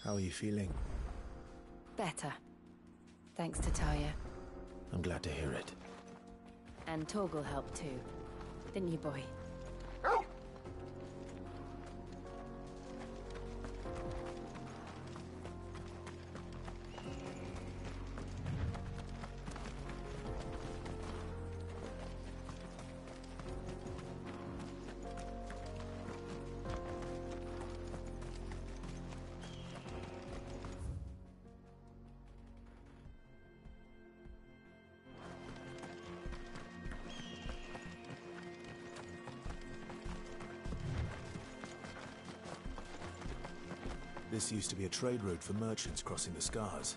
How are you feeling? Better. Thanks to Taya. I'm glad to hear it. And Torgal helped too. Didn't you, boy? This used to be a trade route for merchants crossing the Scars,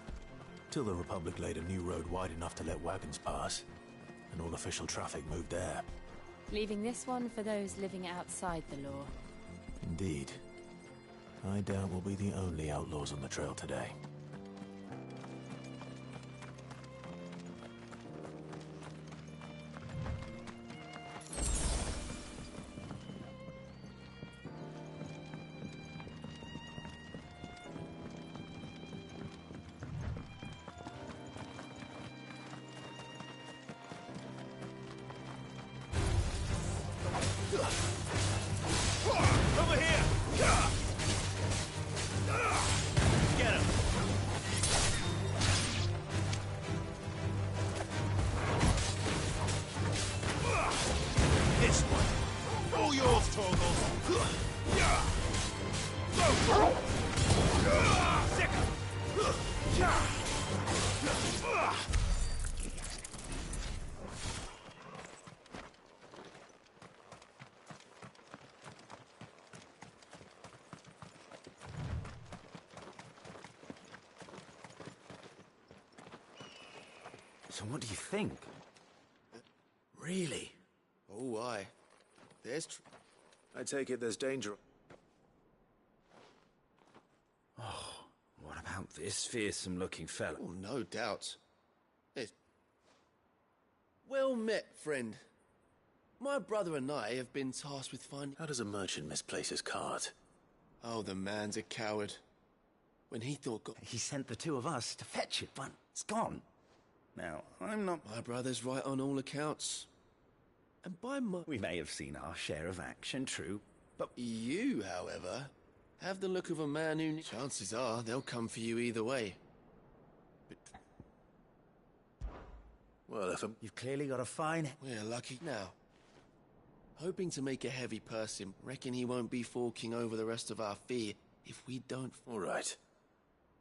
till the Republic laid a new road wide enough to let wagons pass, and all official traffic moved there. Leaving this one for those living outside the law. Indeed. I doubt we'll be the only outlaws on the trail today. Over here! Get him! This one! All yours, Torgal! Go for it! So what do you think? Really? Oh, aye. There's I take it there's danger. Oh, what about this fearsome-looking fella? Oh, no doubt. Well met, friend. My brother and I have been tasked with finding... How does a merchant misplace his cart? Oh, the man's a coward. When he thought... He sent the two of us to fetch it, but it's gone. Now, I'm not... My brother's right on all accounts. And by my... We may have seen our share of action, true, but... You, however, have the look of a man who... Chances are they'll come for you either way. But... Well, if I'm... You've clearly got a fine... We're lucky now. Hoping to make a heavy person, reckon he won't be forking over the rest of our fee if we don't... All right.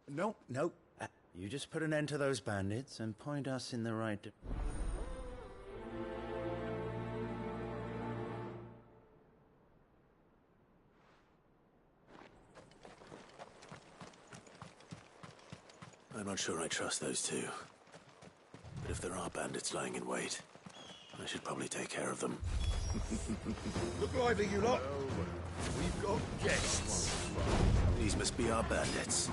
No. You just put an end to those bandits and point us in the right... I'm not sure I trust those two. But if there are bandits lying in wait, I should probably take care of them. Look lively, you lot! We've got guests! These must be our bandits.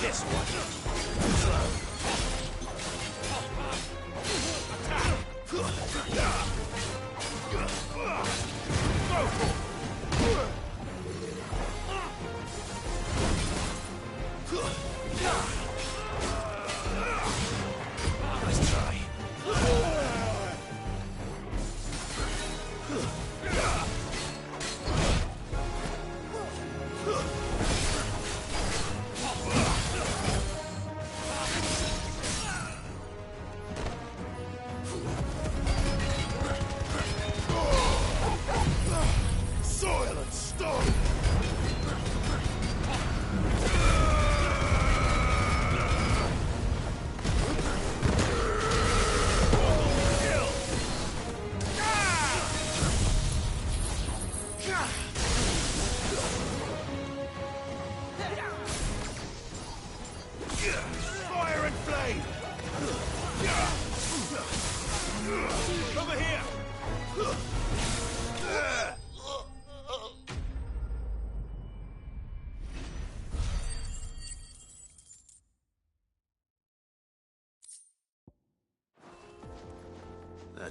This one! Attack!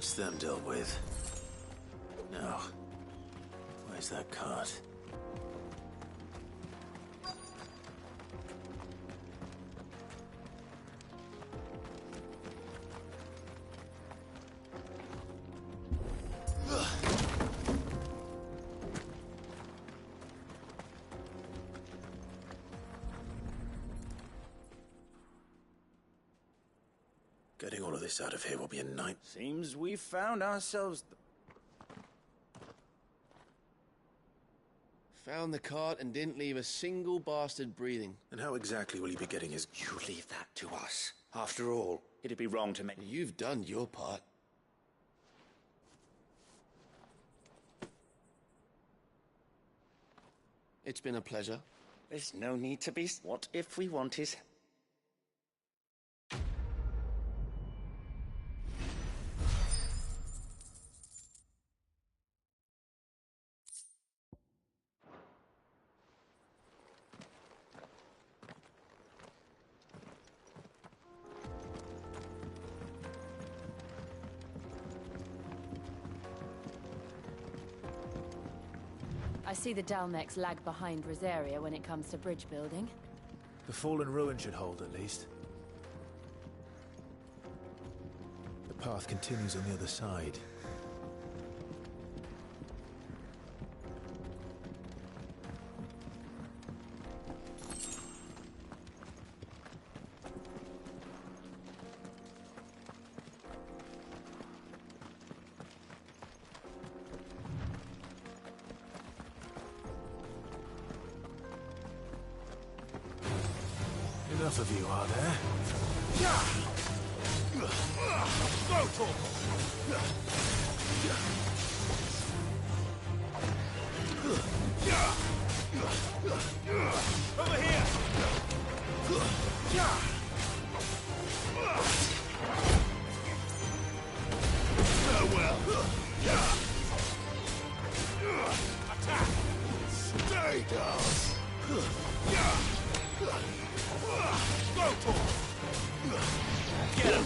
That's them dealt with. Now, where's that cart? Getting all of this out of here will be a night. Seems we found ourselves... Found the cart and didn't leave a single bastard breathing. And how exactly will he be getting his... You leave that to us. After all, it'd be wrong to make... You've done your part. It's been a pleasure. There's no need to be... What if we want his... I see the Dalmex lag behind Rosaria when it comes to bridge building. The fallen ruin should hold, at least. The path continues on the other side. Enough of you, are there? Go, Torgal! Over here! Farewell! Attack! Stay down! Go, Torgal! Get him!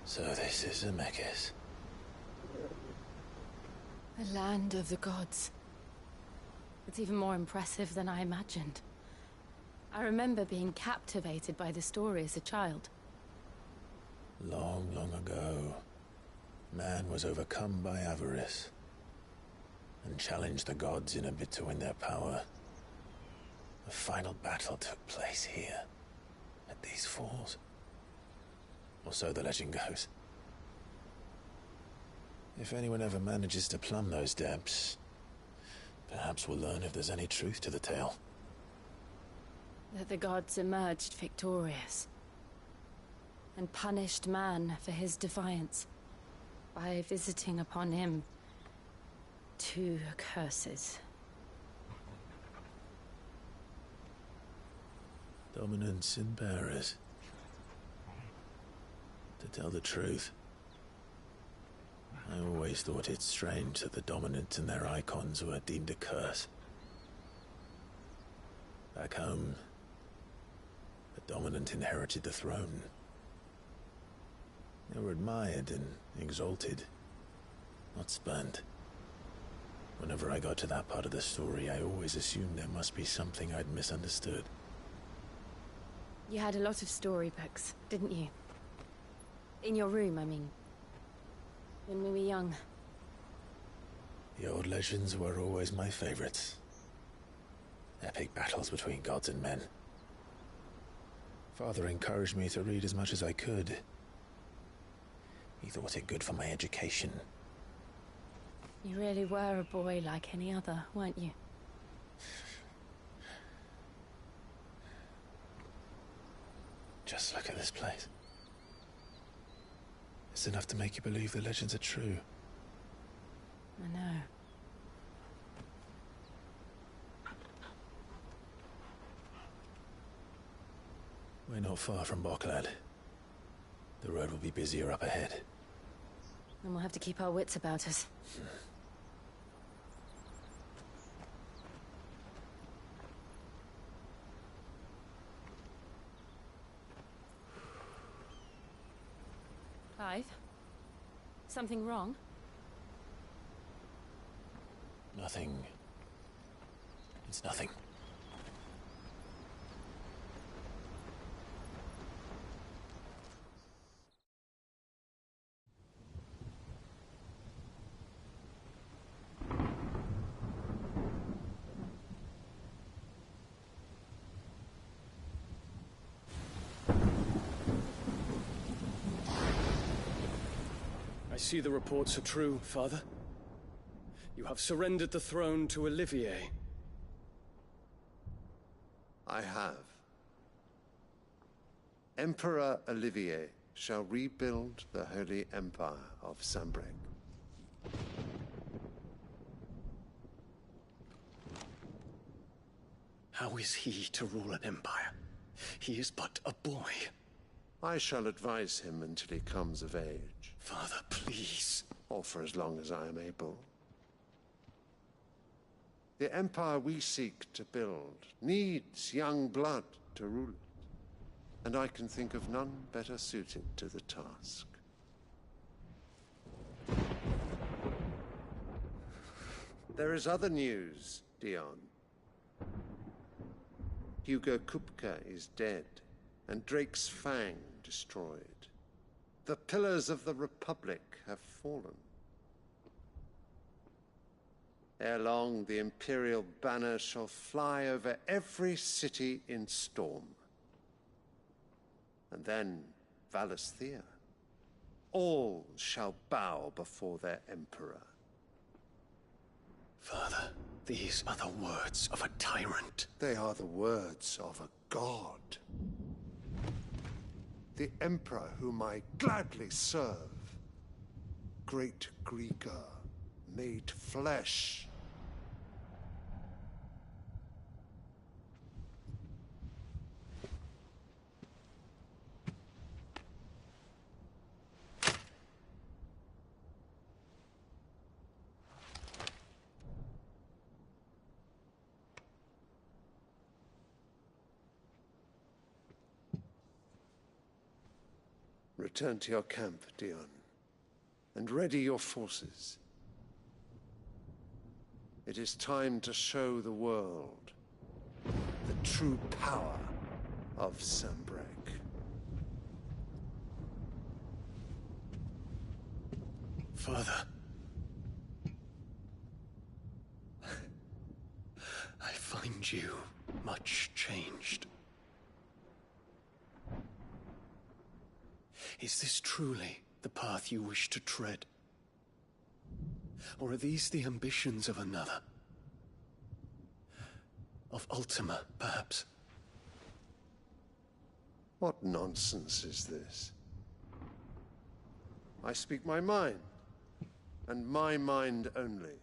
So this is Zemeckis. The land of the gods. It's even more impressive than I imagined. I remember being captivated by the story as a child. Long, long ago, man was overcome by avarice and challenged the gods in a bid to win their power. The final battle took place here, at these falls. Or so the legend goes. If anyone ever manages to plumb those depths, perhaps we'll learn if there's any truth to the tale. That the gods emerged victorious and punished man for his defiance by visiting upon him 2 curses. Dominance and bearers. To tell the truth, I always thought it strange that the dominant and their icons were deemed a curse. Back home, the dominant inherited the throne. They were admired and exalted, not spurned. Whenever I got to that part of the story, I always assumed there must be something I'd misunderstood. You had a lot of storybooks, didn't you? In your room, I mean. When we were young. The old legends were always my favorites. Epic battles between gods and men. Father encouraged me to read as much as I could. He thought it good for my education. You really were a boy like any other, weren't you? Just look at this place. It's enough to make you believe the legends are true. I know. We're not far from Boklad. The road will be busier up ahead. And we'll have to keep our wits about us. Clive? Something wrong? Nothing. It's nothing. I see the reports are true, Father. You have surrendered the throne to Olivier. I have. Emperor Olivier shall rebuild the Holy Empire of Sanbreque. How is he to rule an empire? He is but a boy. I shall advise him until he comes of age. Father, please. Or for as long as I am able. The empire we seek to build needs young blood to rule it, and I can think of none better suited to the task. There is other news, Dion. Hugo Kupka is dead, and Drake's Fang destroyed. The pillars of the Republic have fallen. Ere long, the Imperial banner shall fly over every city in Storm. And then Valisthea. All shall bow before their Emperor. Father, these are the words of a tyrant. They are the words of a god. The Emperor whom I gladly serve. Great Greeker, made flesh. Return to your camp, Dion, and ready your forces. It is time to show the world the true power of Sanbreque. Father. I find you much changed. Is this truly the path you wish to tread? Or are these the ambitions of another? Of Ultima, perhaps? What nonsense is this? I speak my mind, and my mind only.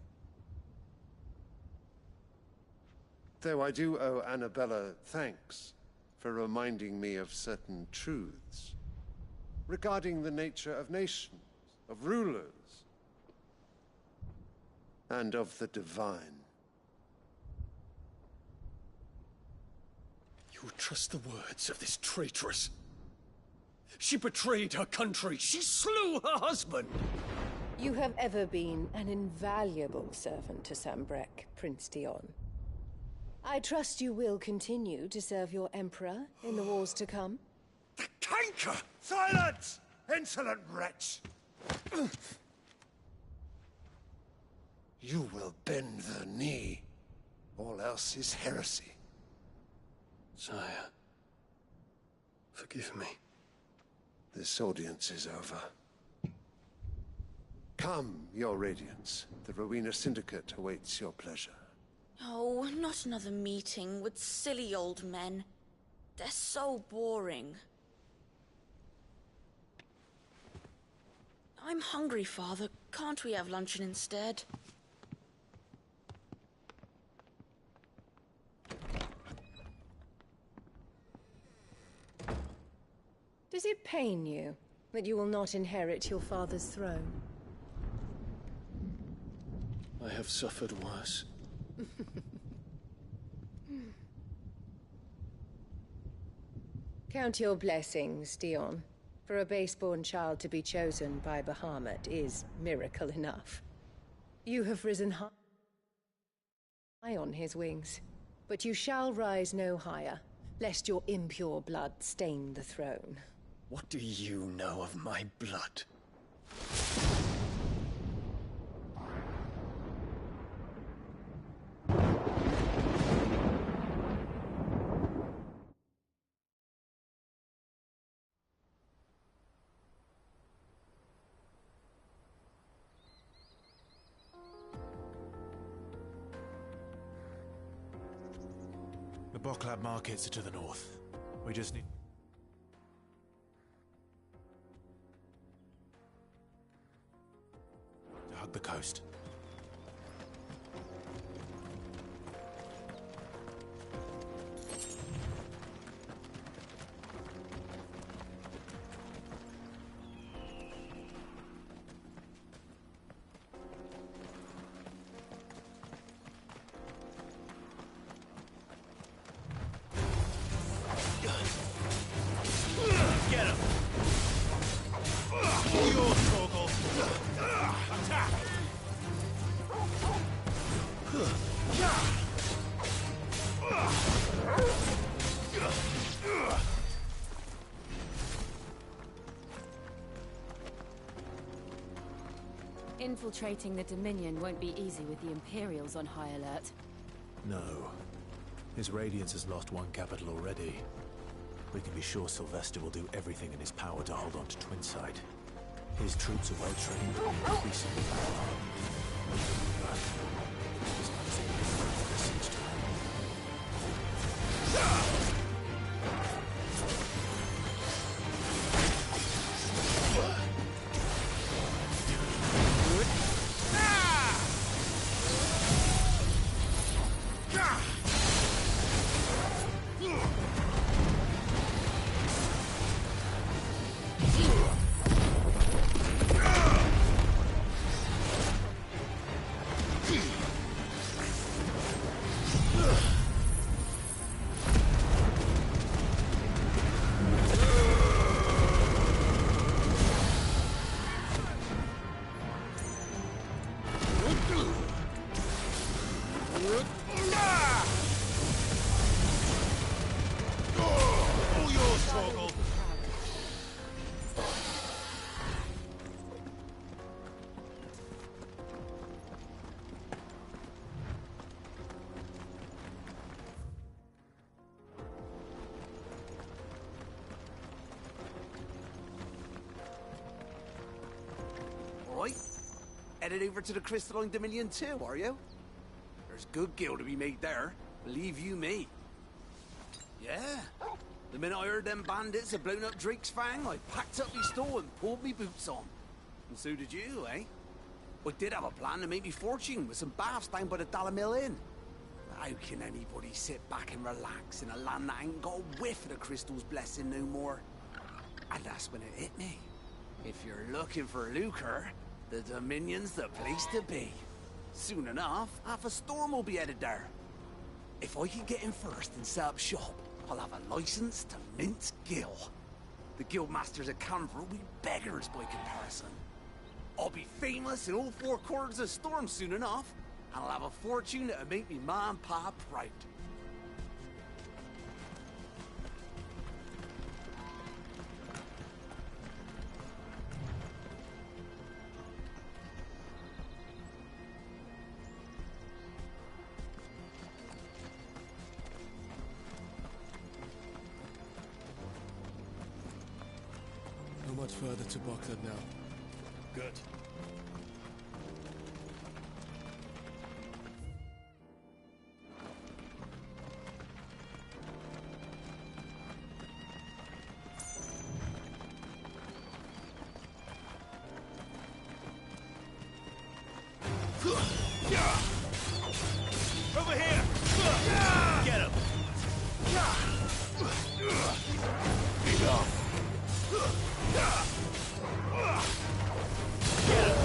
Though I do owe Annabella thanks for reminding me of certain truths regarding the nature of nations, of rulers, and of the divine. You would trust the words of this traitress? She betrayed her country. She slew her husband. You have ever been an invaluable servant to Sanbreque, Prince Dion. I trust you will continue to serve your Emperor in the wars to come. The canker! Silence! Insolent wretch! You will bend the knee. All else is heresy. Sire, forgive me. This audience is over. Come, your Radiance. The Rowena Syndicate awaits your pleasure. Oh, not another meeting with silly old men. They're so boring. I'm hungry, Father. Can't we have luncheon instead? Does it pain you that you will not inherit your father's throne? I have suffered worse. Count your blessings, Dion. For a base-born child to be chosen by Bahamut is miracle enough. You have risen high on his wings, but you shall rise no higher, lest your impure blood stain the throne. What do you know of my blood? The Boklab markets are to the north. We just need... to hug the coast. Get him! Yours, Torgal! Attack! Infiltrating the Dominion won't be easy with the Imperials on high alert. No. His Radiance has lost one capital already. We can be sure Sylvester will do everything in his power to hold on to Twinside. His troops are well trained and increasingly armed. But as long as they can listen to him. headed over to the Crystalline Dominion too, are you? There's good gil to be made there, believe you me. Yeah. The minute I heard them bandits had blown up Drake's Fang, I packed up my store and pulled me boots on. And so did you, eh? I did have a plan to make me fortune with some baths down by the Dalamil Inn. How can anybody sit back and relax in a land that ain't got a whiff of the crystal's blessing no more? And that's when it hit me. If you're looking for lucre, the Dominion's the place to be. Soon enough, half a storm will be headed there. If I can get in first and set up shop, I'll have a license to mince gil. The guildmasters at Canver will be beggars by comparison. I'll be famous in all four corners of Storm soon enough, and I'll have a fortune that'll make me ma and pa proud. Not much further to Baghdad now. Good. Over here! Get him! Beat up! Get him!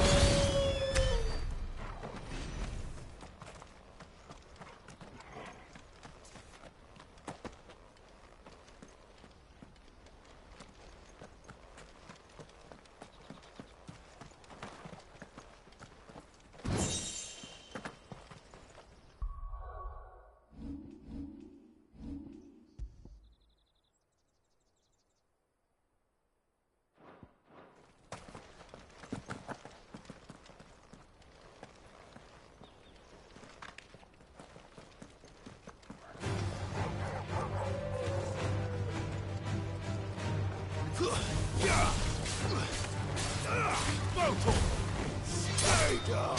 Stay down!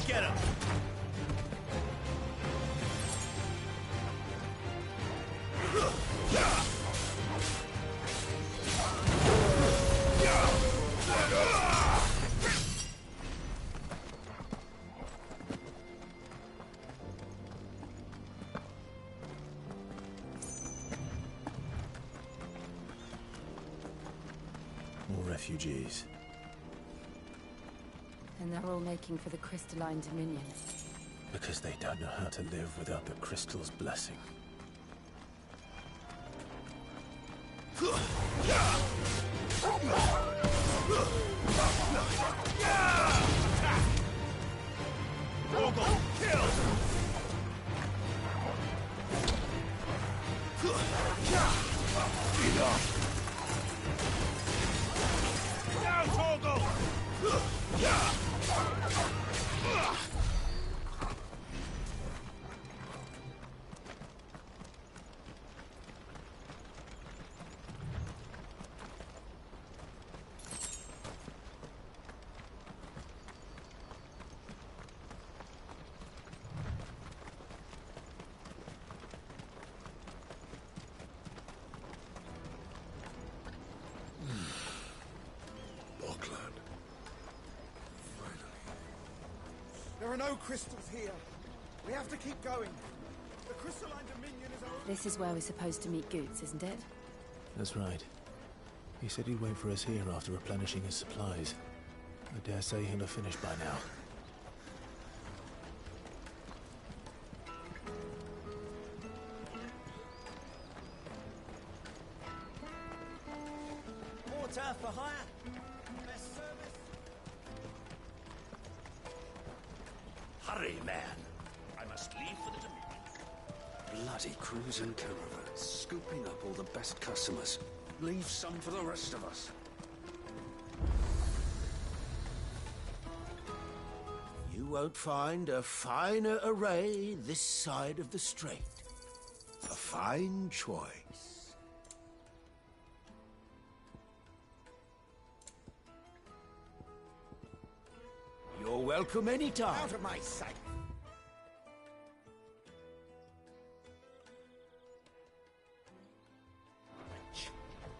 Get him! More refugees. And they're all making for the Crystalline Dominion. Because they don't know how to live without the crystal's blessing. are no crystals here. We have to keep going. The crystalline dominion is over. This is where we're supposed to meet Goots, isn't it? That's right. He said he'd wait for us here after replenishing his supplies. I dare say he'll have finished by now. Water for hire. Best service. Hurry, man. I must leave for the Dominion. Bloody crews and caravans, scooping up all the best customers. Leave some for the rest of us. You won't find a finer array this side of the strait. A fine choice. You're welcome anytime. Out of my sight.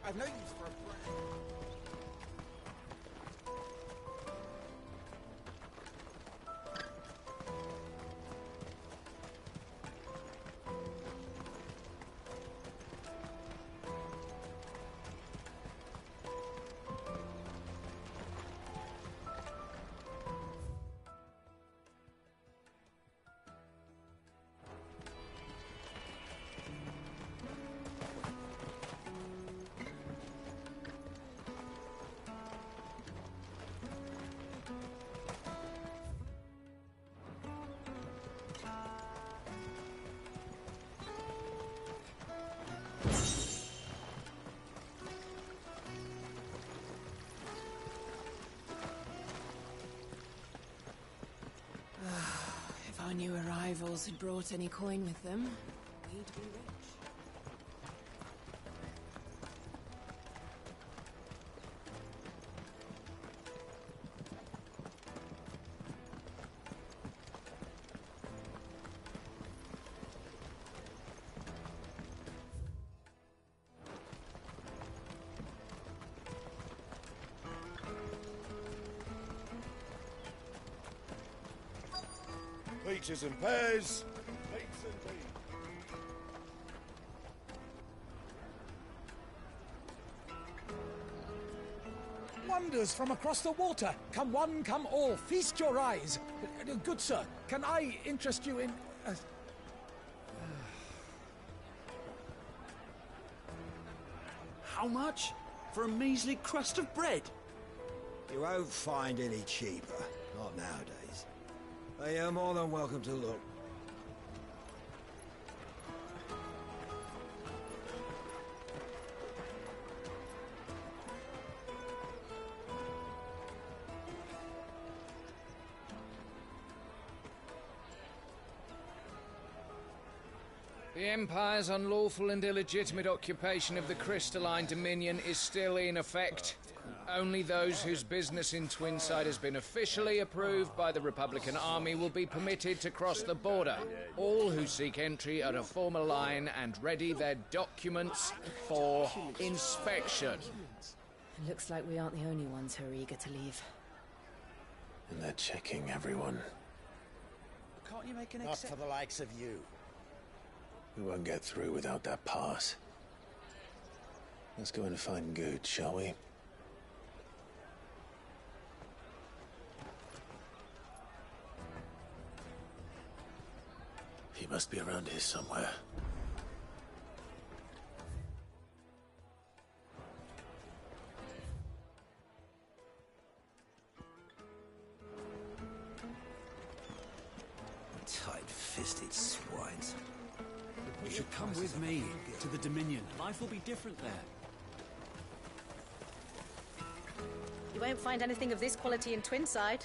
I've no use for a brand. If our new arrivals had brought any coin with them, we'd be rich. Peaches and pears. Peaches and peas. Wonders from across the water. Come one, come all. Feast your eyes. Good sir, can I interest you in... How much? For a measly crust of bread? You won't find any cheaper. Not nowadays. But you're more than welcome to look. The Empire's unlawful and illegitimate occupation of the crystalline dominion is still in effect. Only those whose business in Twinside has been officially approved by the Republican Army will be permitted to cross the border. All who seek entry are to form a line and ready their documents for inspection. It looks like we aren't the only ones who are eager to leave. And they're checking everyone. Can't you make an exception? Not for the likes of you. We won't get through without that pass. Let's go and find Good, shall we? He must be around here somewhere. Tight-fisted swines. You should come with me to the Dominion. Life will be different there. You won't find anything of this quality in Twinside.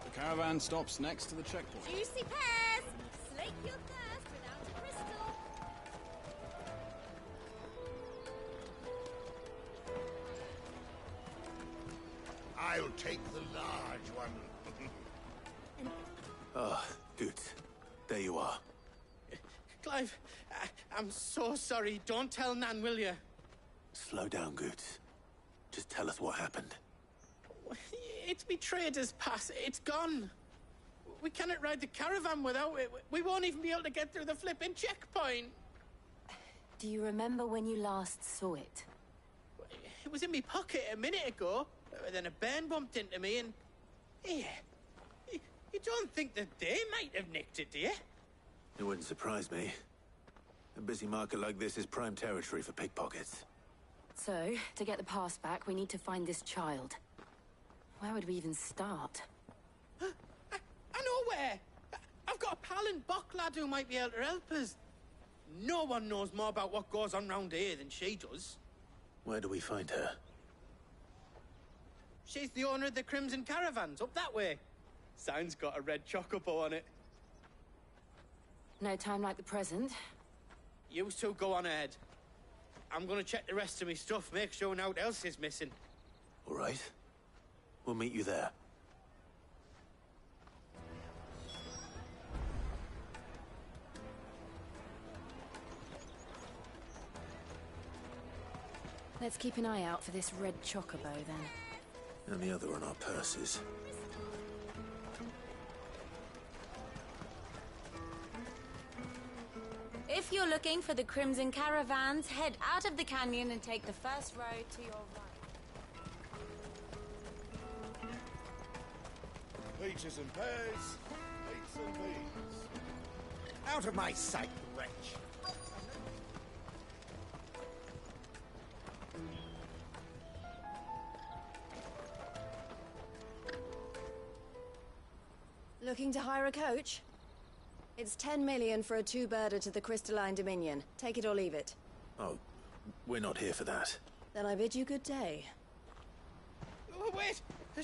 The caravan stops next to the checkpoint. Juicy pears! Slake your thirst without a crystal. I'll take the large one. Ah, Good. There you are. Clive, I'm so sorry. Don't tell Nan, will you? Slow down, Good. Just tell us what happened. It's me trader's pass. It's gone. We cannot ride the caravan without it. We won't even be able to get through the flipping checkpoint. Do you remember when you last saw it? It was in my pocket a minute ago. Then a bairn bumped into me and... Here. You don't think that they might have nicked it, do you? It wouldn't surprise me. A busy market like this is prime territory for pickpockets. So, to get the pass back, we need to find this child. Where would we even start? I know where! I've got a pal in Bocklad who might be able to help us. No one knows more about what goes on round here than she does. Where do we find her? She's the owner of the Crimson Caravans, up that way. Sign's got a red chocobo on it. No time like the present. You two go on ahead. I'm gonna check the rest of my stuff, make sure naught else is missing. All right. We'll meet you there. Let's keep an eye out for this red chocobo, then. And the other on our purses. If you're looking for the Crimson Caravans, head out of the canyon and take the first road to your right. Peaches and pears, meats and beans. Out of my sight, wretch! Looking to hire a coach? It's 10 million for a two-birder to the Crystalline Dominion. Take it or leave it. Oh, we're not here for that. Then I bid you good day. Oh, wait!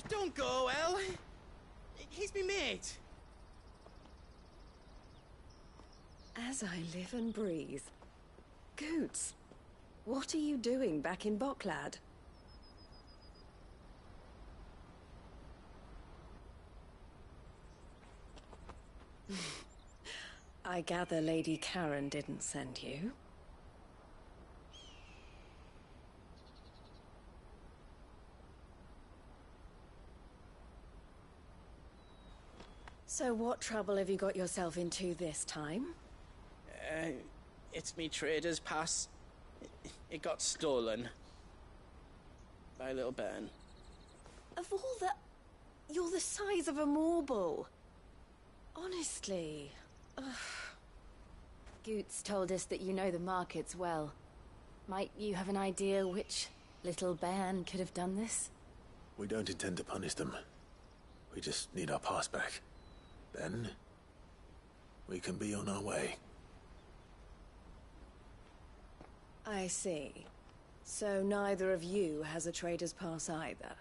Don't go, El. He's me mate. As I live and breathe. Goots, what are you doing back in Bocklad? I gather Lady Karen didn't send you. So what trouble have you got yourself into this time? It's me trader's pass. It got stolen. By a little bairn. Of all the... You're the size of a marble. Honestly. Ugh. Goots told us that you know the markets well. Might you have an idea which little bairn could have done this? We don't intend to punish them. We just need our pass back. Then, we can be on our way. I see. So neither of you has a trader's pass either.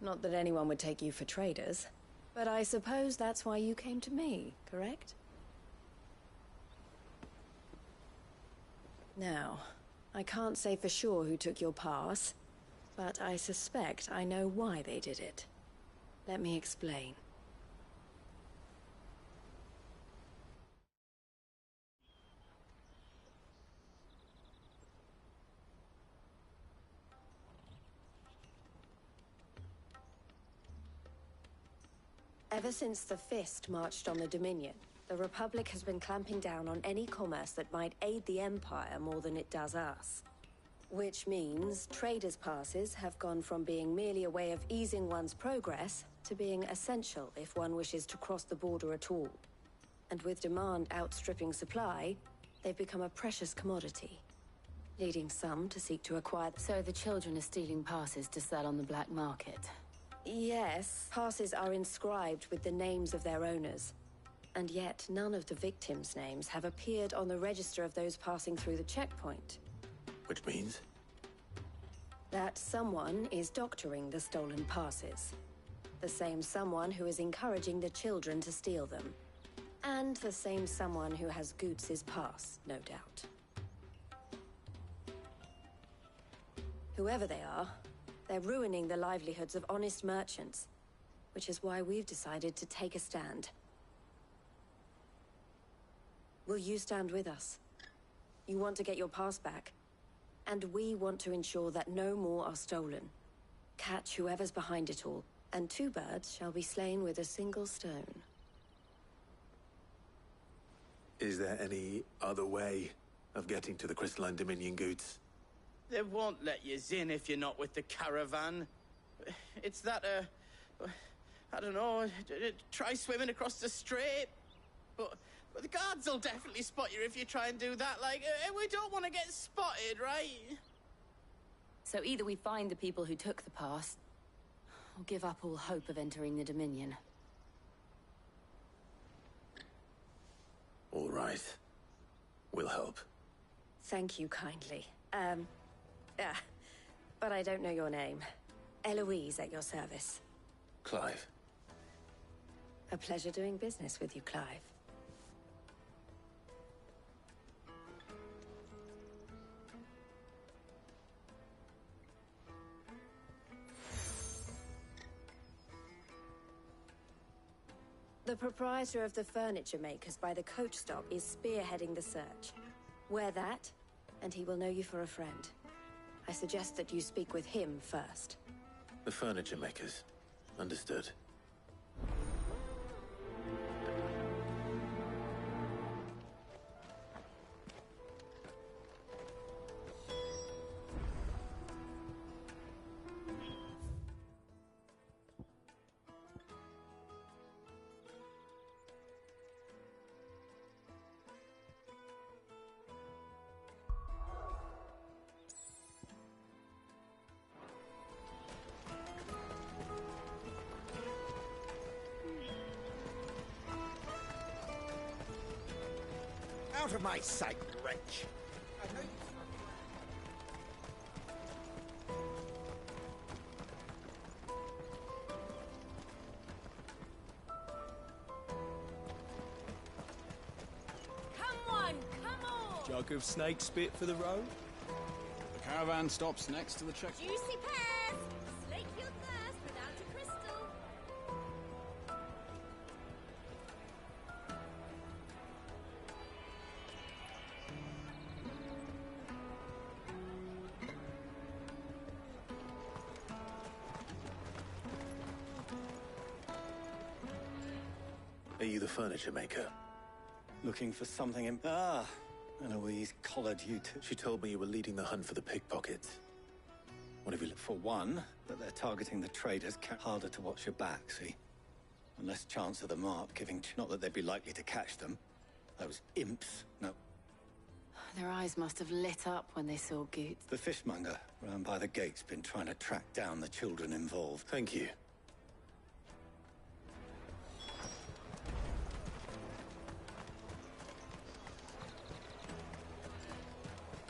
Not that anyone would take you for traders, but I suppose that's why you came to me, correct? Now, I can't say for sure who took your pass, but I suspect I know why they did it. Let me explain. Ever since the Fist marched on the Dominion, the Republic has been clamping down on any commerce that might aid the Empire more than it does us. Which means traders' passes have gone from being merely a way of easing one's progress to being essential if one wishes to cross the border at all. And with demand outstripping supply, they've become a precious commodity, leading some to seek to acquire... So the children are stealing passes to sell on the black market? Yes, passes are inscribed with the names of their owners. And yet, none of the victims' names have appeared on the register of those passing through the checkpoint. Which means? That someone is doctoring the stolen passes. The same someone who is encouraging the children to steal them. And the same someone who has Goots' pass, no doubt. Whoever they are, they're ruining the livelihoods of honest merchants, which is why we've decided to take a stand. Will you stand with us? You want to get your past back. And we want to ensure that no more are stolen. Catch whoever's behind it all, and 2 birds shall be slain with a single stone. Is there any other way of getting to the Crystalline Dominion goods? They won't let you in if you're not with the caravan. It's that, I don't know, try swimming across the strait. But the guards will definitely spot you if you try and do that. Like, we don't want to get spotted, right? So either we find the people who took the pass, or give up all hope of entering the Dominion. All right. We'll help. Thank you kindly. But I don't know your name. Eloise at your service. Clive. A pleasure doing business with you, Clive. The proprietor of the furniture makers by the coach stop is spearheading the search. Wear that, and he will know you for a friend. I suggest that you speak with him first. The furniture makers. Understood. Out of my sight, wretch! I know you... Come on, come on! Jug of snake spit for the road? The caravan stops next to the check. Juicy pears! Slake your thirst without a crystal. Are you the furniture maker? Looking for something in... Ah! Eloise collared you too. She told me you were leading the hunt for the pickpockets. What have you... For one, that they're targeting the traders. Harder to watch your back, see? And less chance of the mark giving... Not that they'd be likely to catch them. Those imps, no. Their eyes must have lit up when they saw Goot. The fishmonger round by the gate's been trying to track down the children involved. Thank you.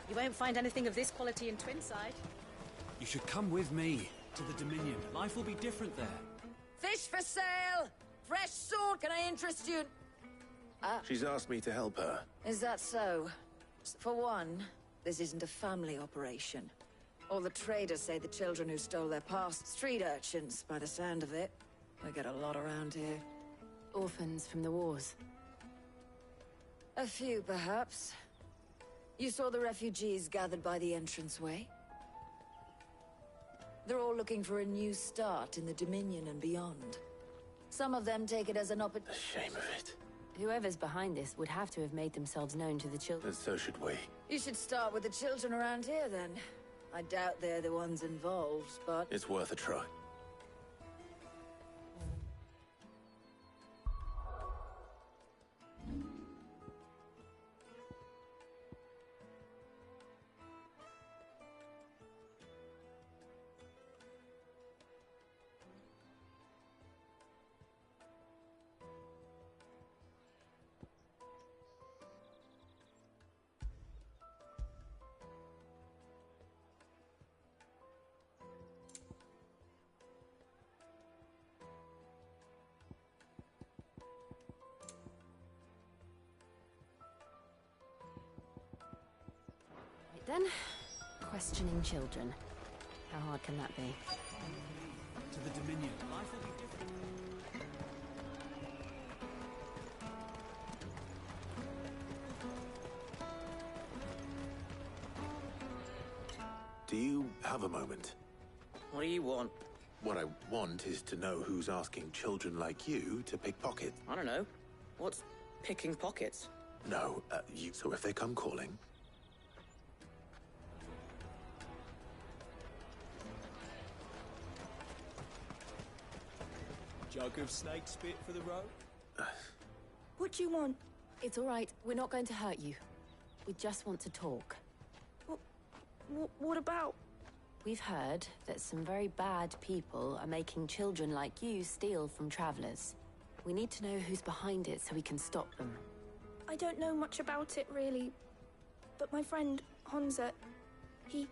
You won't find anything of this quality in Twinside. You should come with me to the Dominion. Life will be different there. Fish for sale! Fresh sword, can I interest you? She's asked me to help her. Is that so? For one, this isn't a family operation. All the traders say the children who stole their past street urchins, by the sound of it. We get a lot around here. Orphans from the wars. A few, perhaps. You saw the refugees gathered by the entranceway? They're all looking for a new start in the Dominion and beyond. Some of them take it as an opportunity. The shame of it. Whoever's behind this would have to have made themselves known to the children. And so should we. You should start with the children around here, then. I doubt they're the ones involved, but... It's worth a try. Then, questioning children. How hard can that be? To the Dominion. Life will be different. have a moment. What do you want? What I want is to know who's asking children like you to pick pockets. I don't know. What's picking pockets? No, you. So if they come calling... Jug of snake spit for the road? What do you want? It's all right. We're not going to hurt you. We just want to talk. What about? We've heard that some very bad people are making children like you steal from travelers. We need to know who's behind it so we can stop them. I don't know much about it, really. But my friend, Honza, he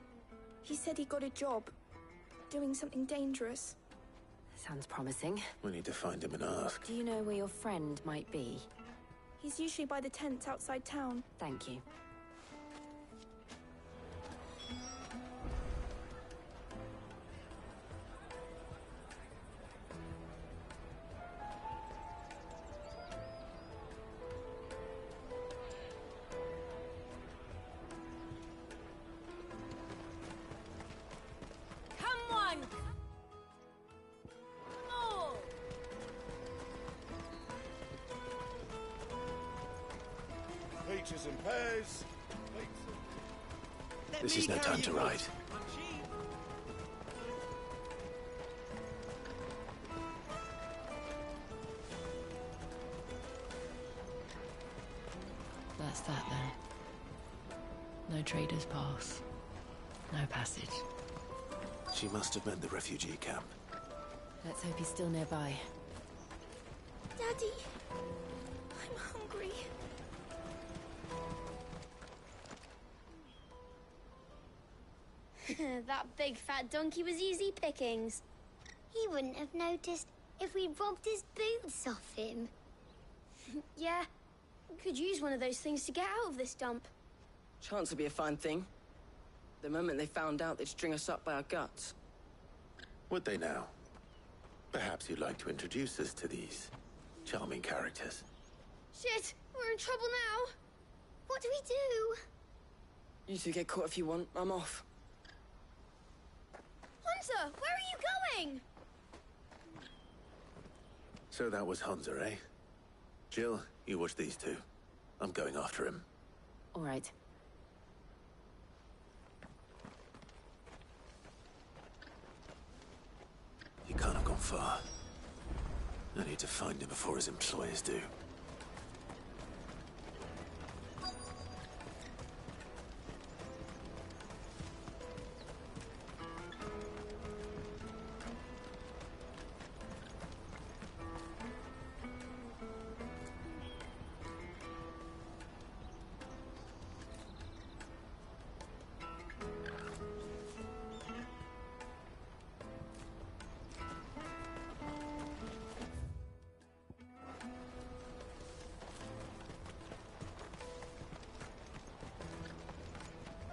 said he got a job doing something dangerous. Sounds promising. We need to find him and ask. Do you know where your friend might be? He's usually by the tents outside town. Thank you. Peaches and pears. This is no time to ride. That's that then. No traders pass. No passage. She must have meant the refugee camp. Let's hope he's still nearby. Daddy, I'm hungry. That big fat donkey was easy pickings. He wouldn't have noticed if we robbed his boots off him. Yeah, could use one of those things to get out of this dump. Chance would be a fine thing. The moment they found out, they'd string us up by our guts. Would they now? Perhaps you'd like to introduce us to these charming characters. Shit, we're in trouble now. What do we do? You two get caught if you want. I'm off. Hunter, where are you going? So that was Hunter, eh? Jill, you watch these two. I'm going after him. All right. He can't have gone far. I need to find him before his employers do.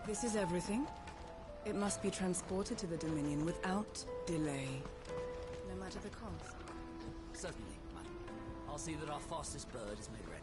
This is everything. It must be transported to the Dominion without delay. No matter the cost. Certainly, madam. I'll see that our fastest bird is made ready.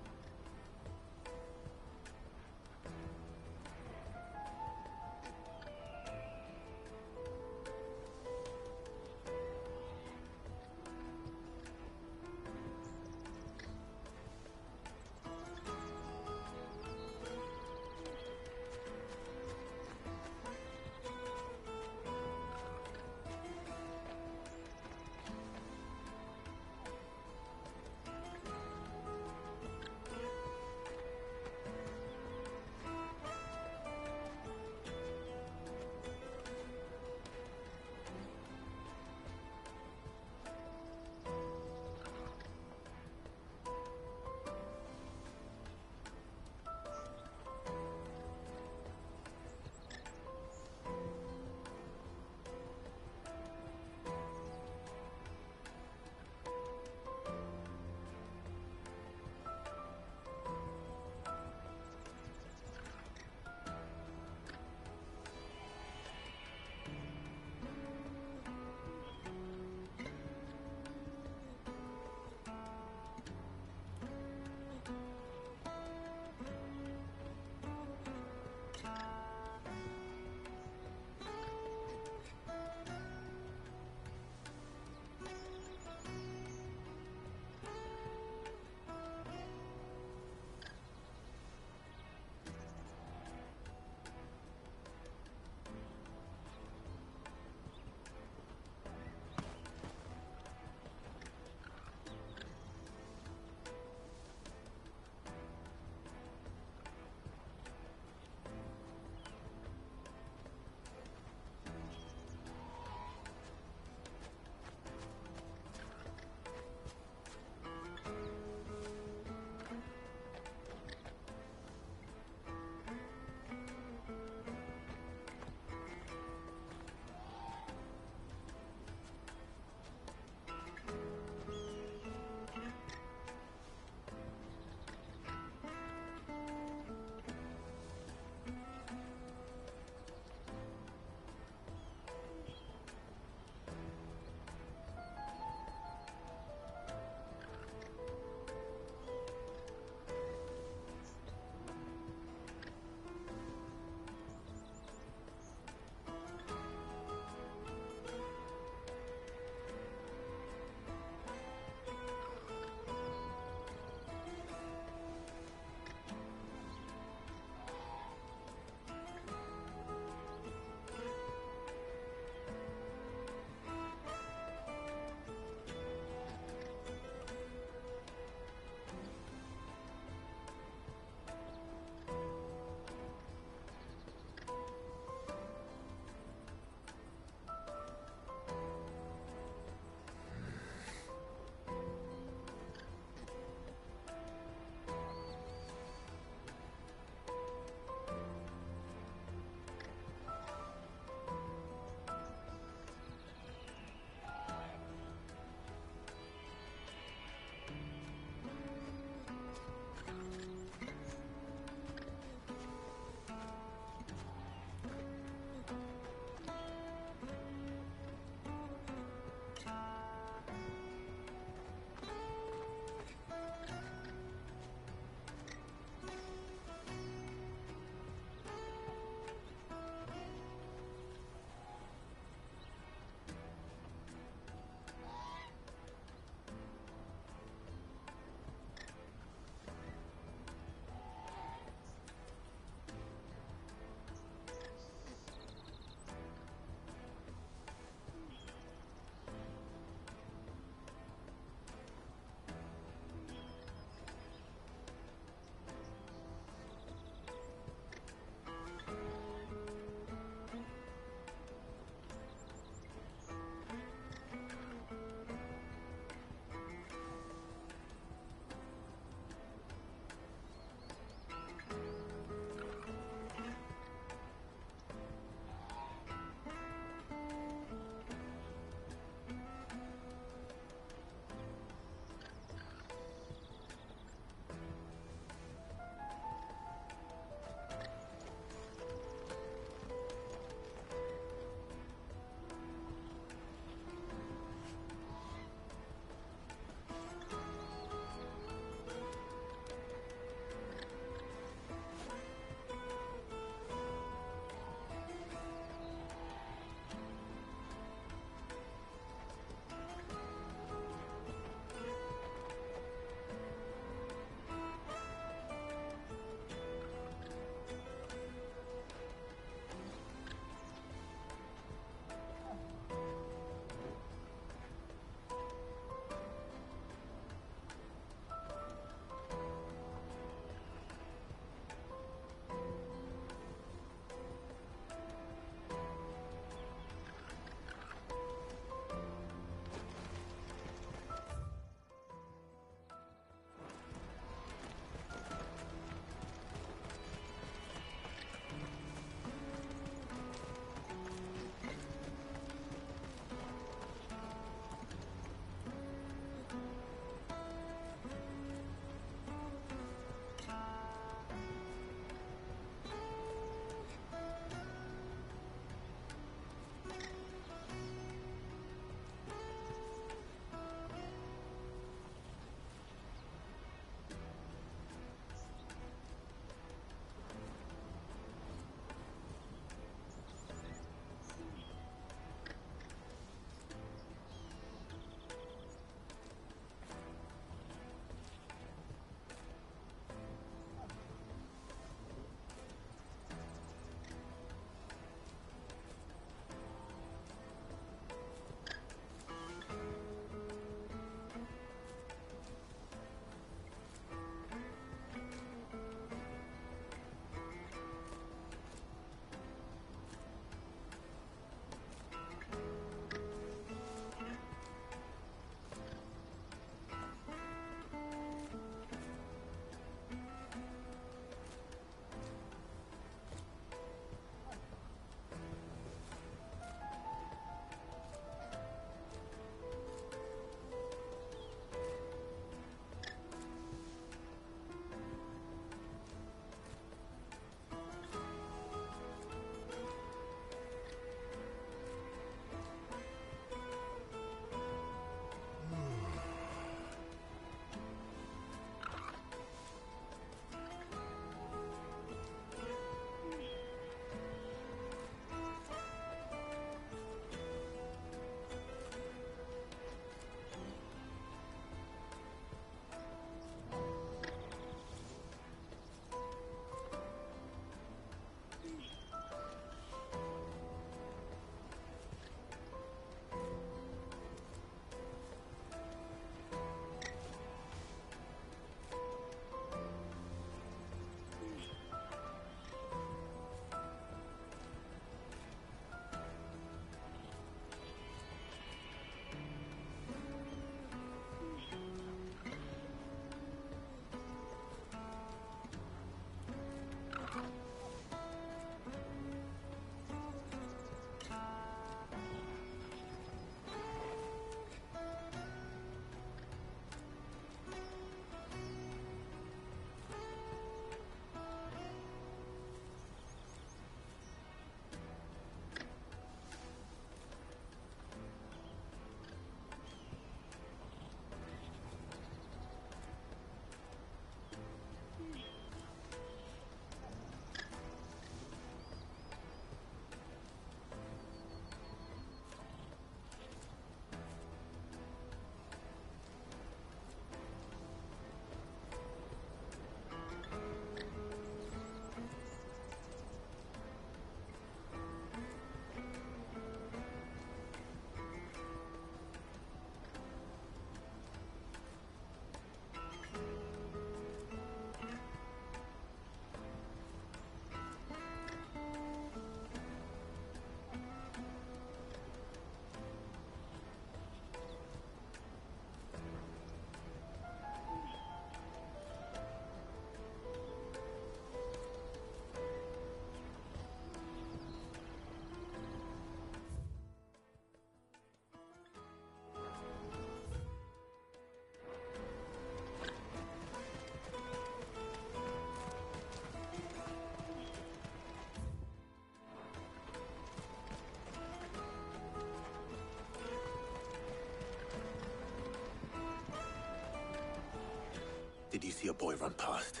Did you see a boy run past?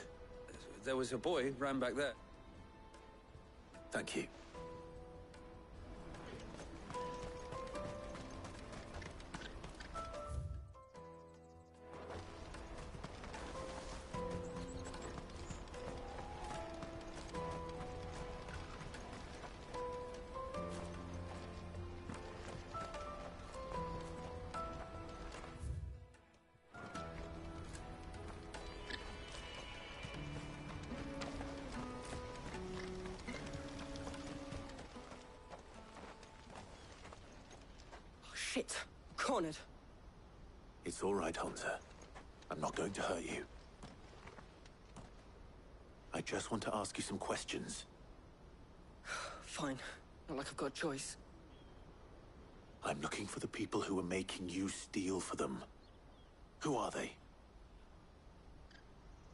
There was a boy ran back there. Thank you. Shit! Cornered. It's all right, Hunter. I'm not going to hurt you. I just want to ask you some questions. Fine. Not like I've got a choice. I'm looking for the people who are making you steal for them. Who are they?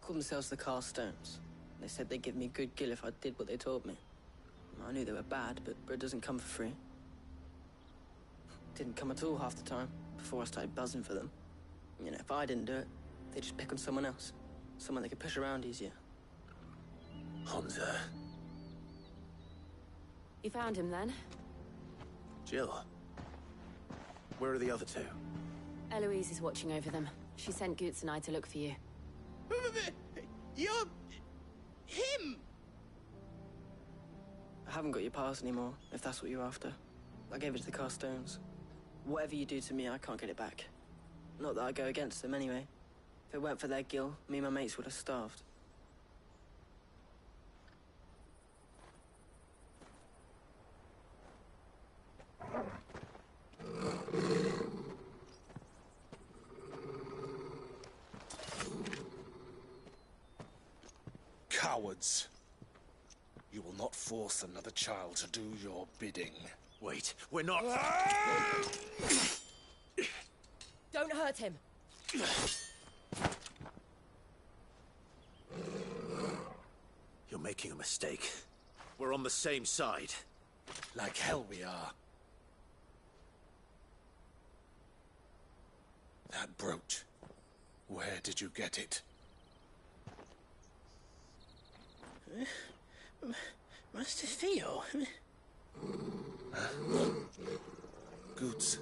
Called themselves the Carstones. They said they'd give me good gill if I did what they told me. I knew they were bad, but bread doesn't come for free. Didn't come at all half the time, before I started buzzing for them. You know, if I didn't do it, they'd just pick on someone else. Someone they could push around easier. Hunter. You found him then? Jill. Where are the other two? Eloise is watching over them. She sent Goots and I to look for you. You're... him! I haven't got your pass anymore, if that's what you're after. I gave it to the Carstones. Whatever you do to me, I can't get it back. Not that I go against them, anyway. If it weren't for their gill, me and my mates would have starved. Cowards. You will not force another child to do your bidding. Wait, we're not... Don't hurt him! You're making a mistake. We're on the same side. Like hell we are. That brooch. Where did you get it? Master Theo? Goots.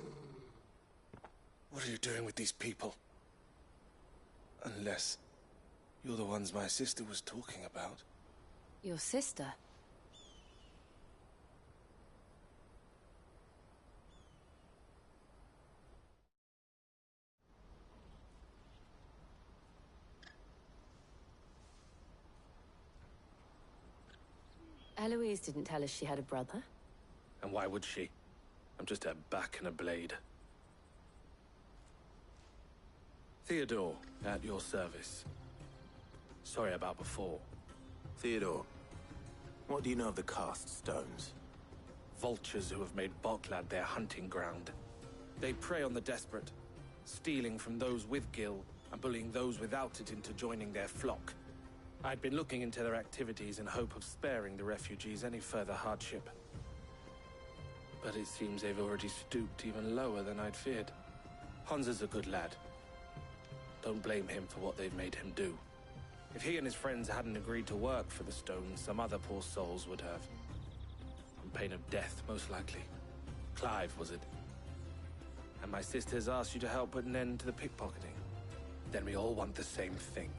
What are you doing with these people? Unless you're the ones my sister was talking about. Your sister? Eloise didn't tell us she had a brother. And why would she? I'm just her back and a blade. Theodore, at your service. Sorry about before. Theodore, what do you know of the Cast Stones? Vultures who have made Boklad their hunting ground. They prey on the desperate, stealing from those with gil and bullying those without it into joining their flock. I'd been looking into their activities in hope of sparing the refugees any further hardship. But it seems they've already stooped even lower than I'd feared. Hans is a good lad. Don't blame him for what they've made him do. If he and his friends hadn't agreed to work for the Stones, some other poor souls would have. On pain of death, most likely. Clive, was it? And my sisters asked you to help put an end to the pickpocketing. Then we all want the same thing.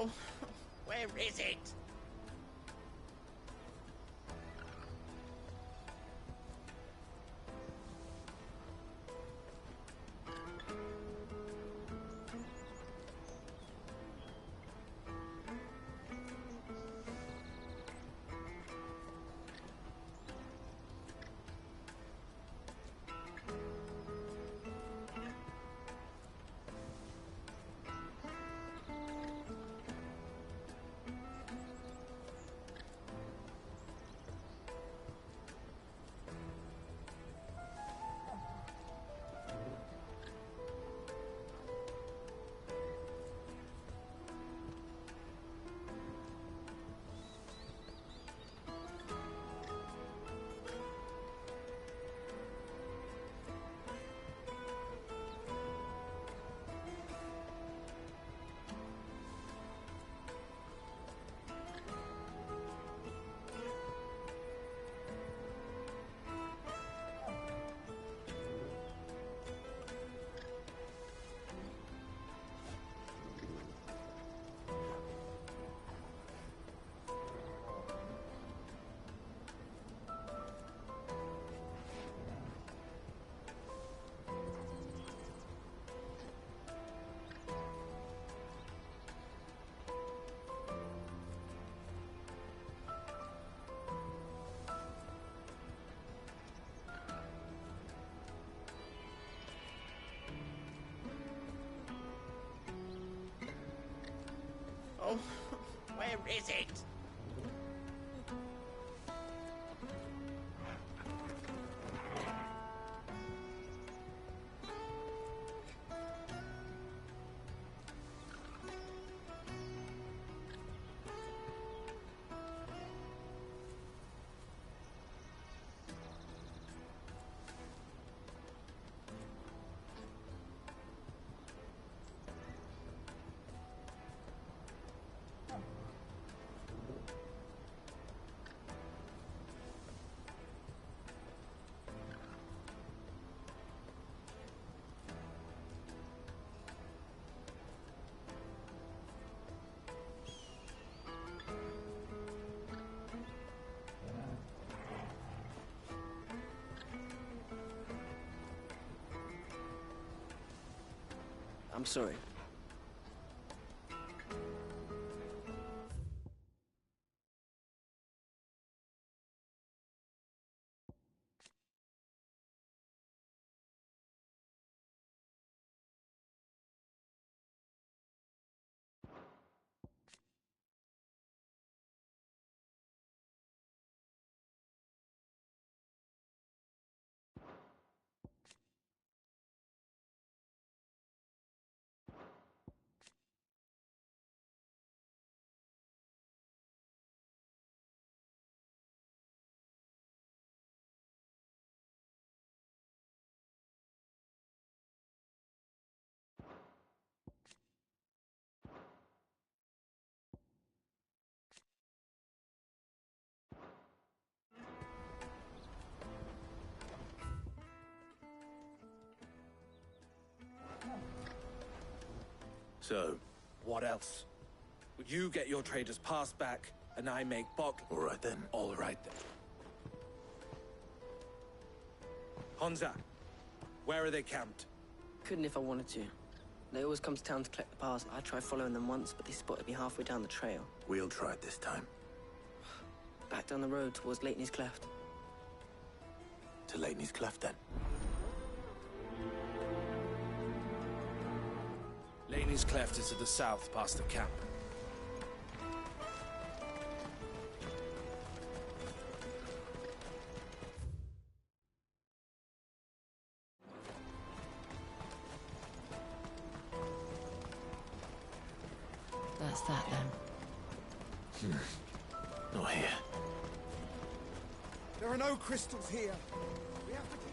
Oh, where is it? Oh, where is it? I'm sorry. So, What else? You get your traders pass back, and I make Bok... all right then. All right then. Honza, where are they camped? Couldn't if I wanted to. They always come to town to collect the pass. I tried following them once, but they spotted me halfway down the trail. We'll try it this time. Back down the road towards Leighton's Cleft. To Leighton's Cleft, then. Laney's Cleft is to the south, past the camp. That's that, then. Not here. There are no crystals here. We have to keep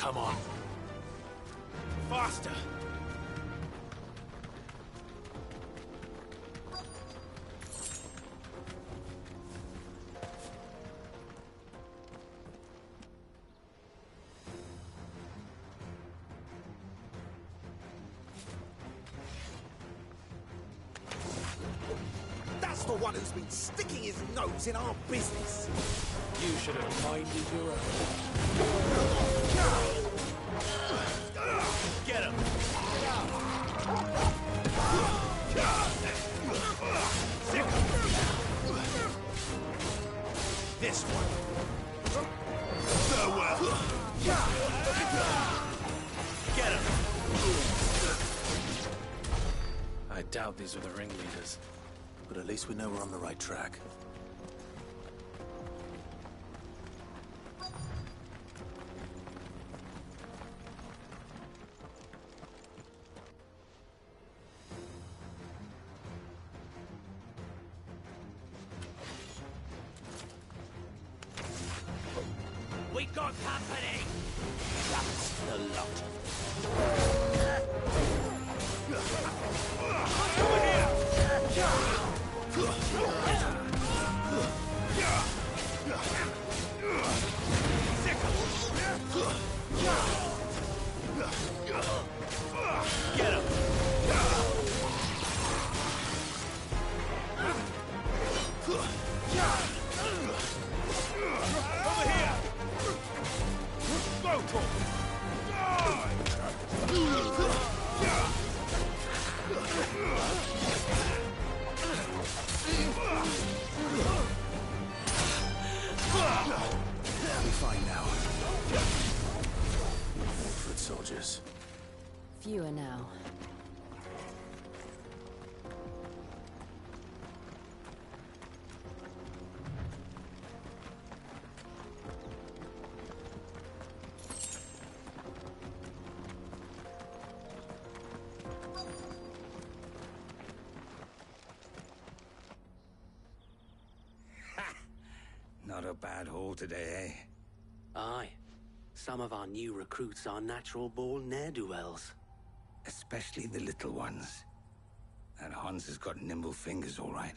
Come on. Faster! You're one who's been sticking his nose in our business. You should have minded your own. Get him! This one. Farewell. Get him! I doubt these are the ringleaders. But at least we know we're on the right track. We got company! That's the lot. Get him! Over here! Go for it! We'll be fine now. Foot soldiers. Fewer now. Not a bad haul today, eh? Aye. Some of our new recruits are natural-born ne'er-do-wells. Especially the little ones. That Hans has got nimble fingers, all right.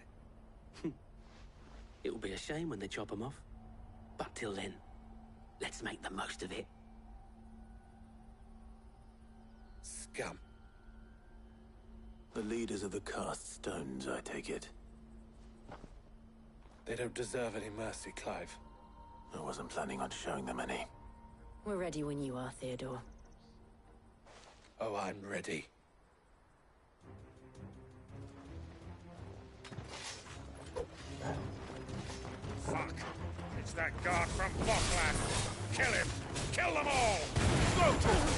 It will be a shame when they chop them off. But till then, let's make the most of it. Scum. The leaders of the cast stones, I take it. They don't deserve any mercy, Clive. I wasn't planning on showing them any. We're ready when you are, Theodore. Oh, I'm ready. Fuck! It's that guard from Bokland! Kill him! Kill them all! Go to him!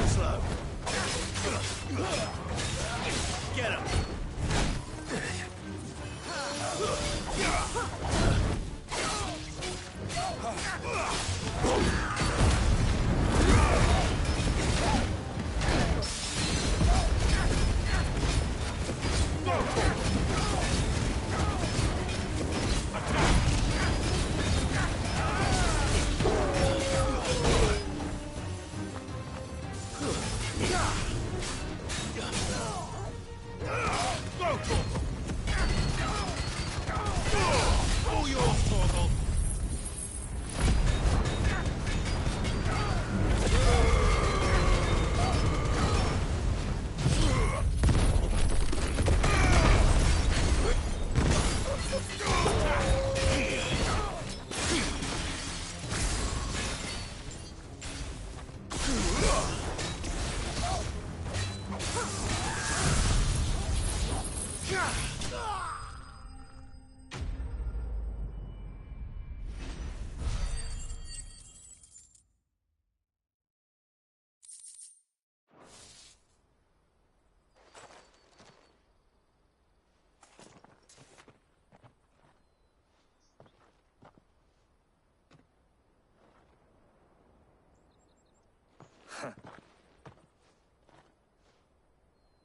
Slow. Get him! All yours, Torgal!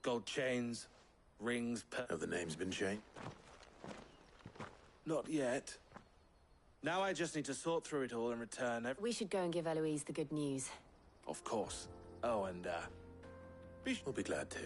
Gold chains, rings, Have the names been changed? Not yet. Now I just need to sort through it all and return We should go and give Eloise the good news. Of course. Oh, and, We'll be glad to.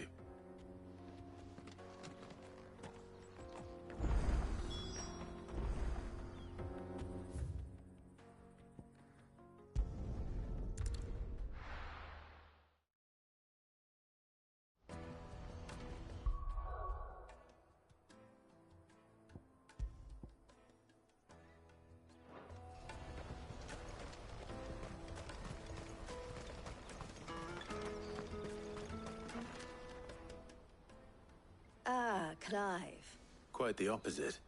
Clive. Quite the opposite.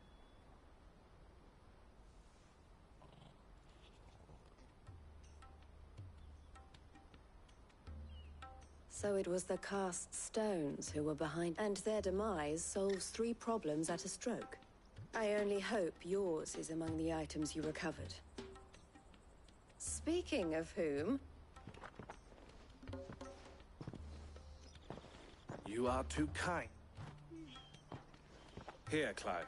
So it was the cast stones who were behind, and their demise solves 3 problems at a stroke. I only hope yours is among the items you recovered. Speaking of whom... You are too kind. Here, Clive.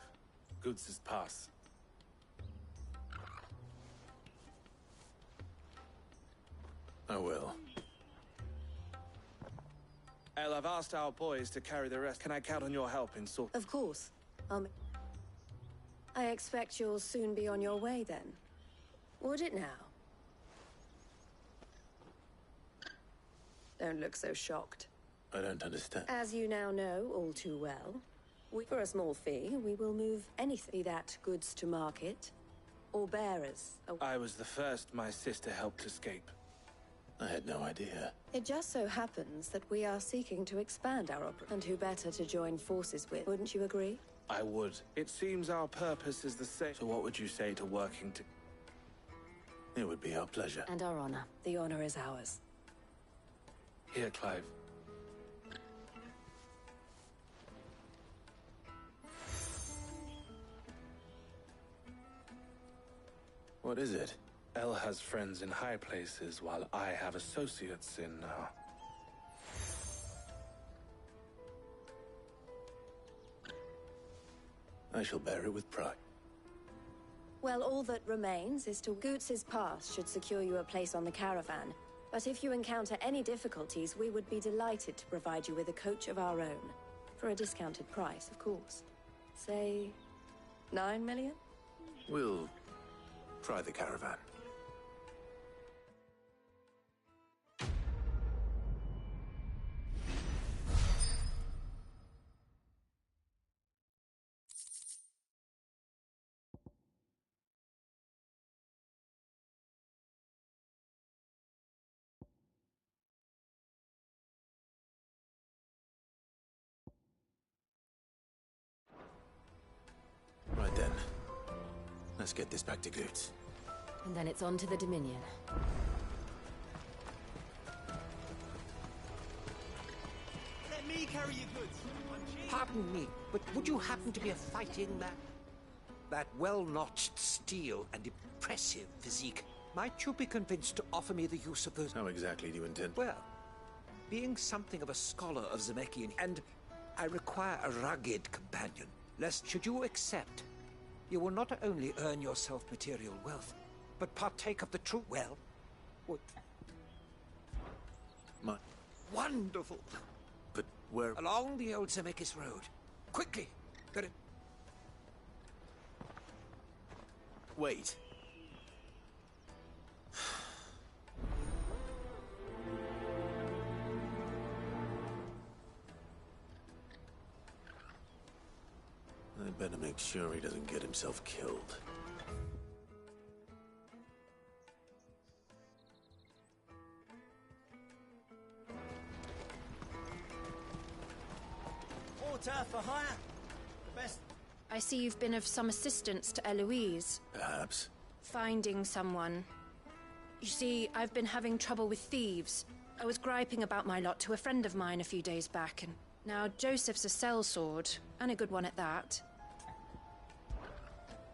Goods' pass. I will. El, I've asked our boys to carry the rest. Can I count on your help in sort? Of course. I expect you'll soon be on your way then. Would it now? Don't look so shocked. I don't understand. As you now know all too well, for a small fee, we will move anything, be that goods to market, or bearers. I was the first my sister helped escape. I had no idea. It just so happens that we are seeking to expand our operation. And who better to join forces with? Wouldn't you agree? I would. It seems our purpose is the same. So what would you say to working to... It would be our pleasure. And our honor. The honor is ours. Here, Clive. What is it? El has friends in high places, while I have associates in... I shall bear it with pride. Well, all that remains is to... Goots' pass should secure you a place on the caravan. But if you encounter any difficulties, we would be delighted to provide you with a coach of our own. For a discounted price, of course. Say... 9 million? We'll try the caravan. Right then. Let's get this back to Goots. And then it's on to the Dominion. Let me carry your goods. Pardon me, but would you happen to be a fighting man? That well-notched steel and impressive physique. Might you be convinced to offer me the use of those... How exactly do you intend? Well, being something of a scholar of Zemeckis, and I require a rugged companion, lest should you accept, you will not only earn yourself material wealth, but partake of the true well. What? My... Wonderful! But where... Along the old Zemeckis road. Quickly! There... Wait. I'd better make sure he doesn't get himself killed. Water for hire. The best. I see you've been of some assistance to Eloise. Perhaps. Finding someone. You see, I've been having trouble with thieves. I was griping about my lot to a friend of mine a few days back, and now Joseph's a sellsword, and a good one at that.